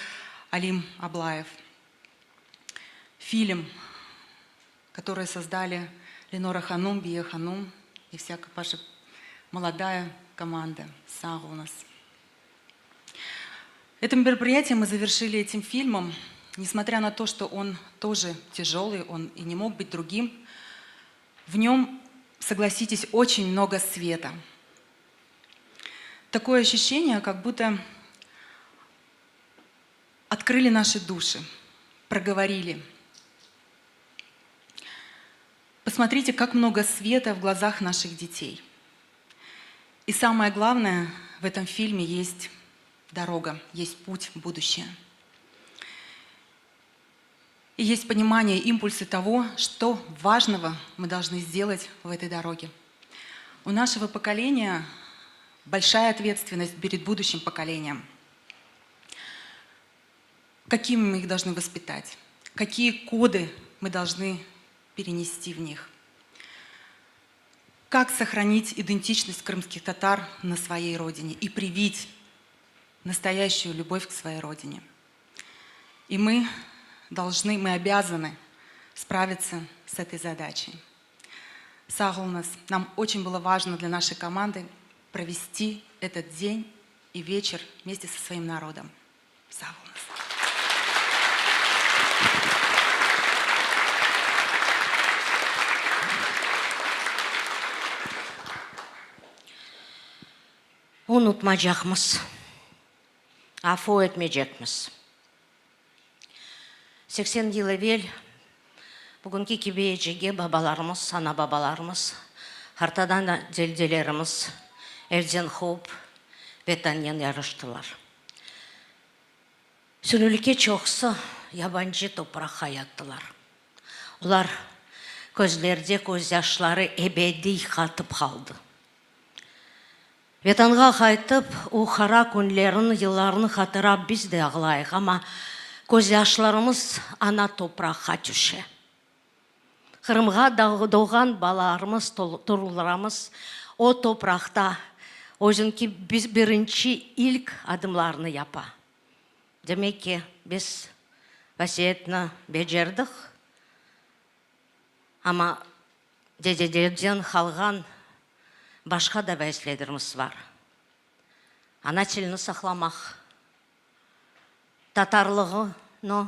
Алим Аблаев. Фильм, который создали Ленора Ханум, Бия Ханум и вся ваша молодая команда. Сау у нас. Это мероприятие мы завершили этим фильмом, несмотря на то, что он тоже тяжелый, он и не мог быть другим. В нем, согласитесь, очень много света. Такое ощущение, как будто открыли наши души, проговорили. Посмотрите, как много света в глазах наших детей. И самое главное, в этом фильме есть дорога, есть путь в будущее. И есть понимание, импульсы того, что важного мы должны сделать в этой дороге. У нашего поколения большая ответственность перед будущим поколением. Какими мы их должны воспитать? Какие коды мы должны перенести в них? Как сохранить идентичность крымских татар на своей родине и привить настоящую любовь к своей родине? И мы обязаны справиться с этой задачей. Сағылыңыз, нам очень было важно для нашей команды провести этот день и вечер вместе со своим народом. Сағылыңыз. Unutmayacağımız, афу etmeyecekmiz. 80 yıl evvel bugünkü kibiyeciге babalarımız, ana babalarımız, hartadan deldelerimiz Erzen Хоуп Ветаньян yarıştılar. Sünülüke çoxsu yabancı toprakka yattılar. Ular közlerde көз yaşları ebedi қатып қалды. Ветанға қайтып, у қара күнлерін, yıllarını қатырап біз де ағылайық, ама көз yaşlarımız ана топраққа түші. Қырымға doğan баларымыз, тұрларымыз o toprakta өзінкі біз бірінші ilk adımlarını yapа. Demek ki biz vasiyetini becerdik, ama dedelerden қалған başka da vəsilələrimiz var. Ana tilini saxlamaq, tatarlığını,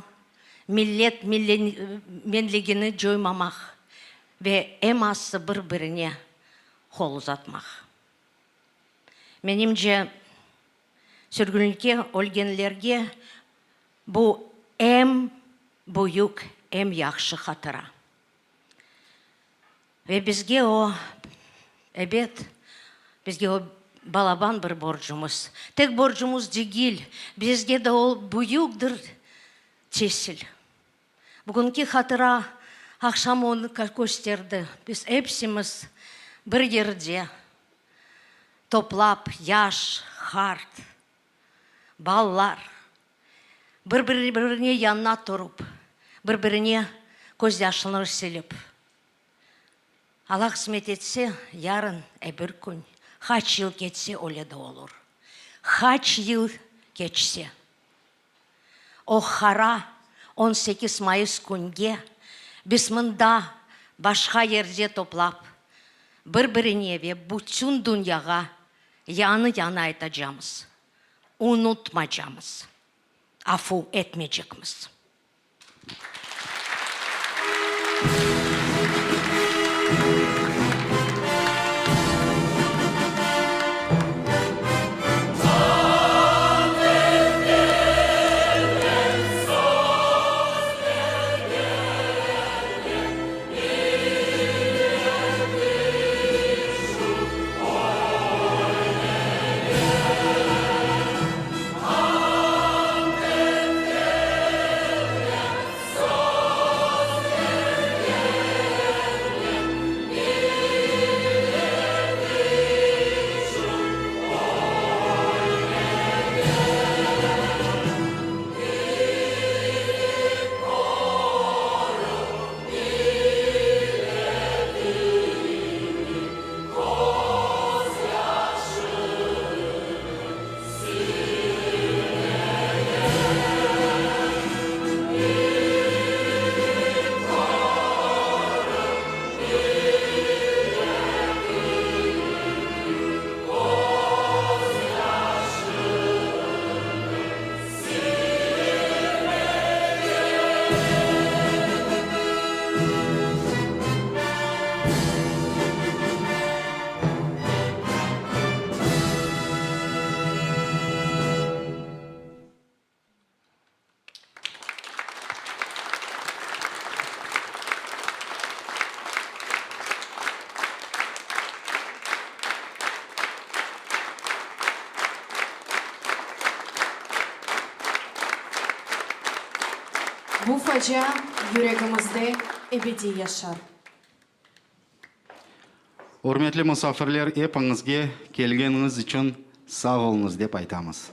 millet menligini joymamaq ve eması bir-birine қол uzatmaq. Menimce sürgünlükке өлгенлерге bu em büyük, em yaxşı hatıra. Ve bizge o bizge o балабан bir borcumuz. Tek borcumuz değil, bizge de o büyüktür tesir. Bugünkü hatıra akşam onu gösterdi. Biz hepsimiz bir yerde toplap, yaş, hart, ballar, birbirine yanına durup, birbirine göz yaşlarını silip. Allah kısmet etse, yarın bir gün, kaç yıl geçse öyle de olur. Kaç yıl geçse. O hara 18 Mayıs günge biz mında başka yerde toplap, birbirine ve bütün dünyaya yana aytacağımız, unutmayacağımız, affı etmeyeceğimiz. Бу фажа йөрәгемездә әбәди яшар. Урмәтле мусафирлер, эпіңізге келгеніңіз үшін сау болыңыз деп айтамыз.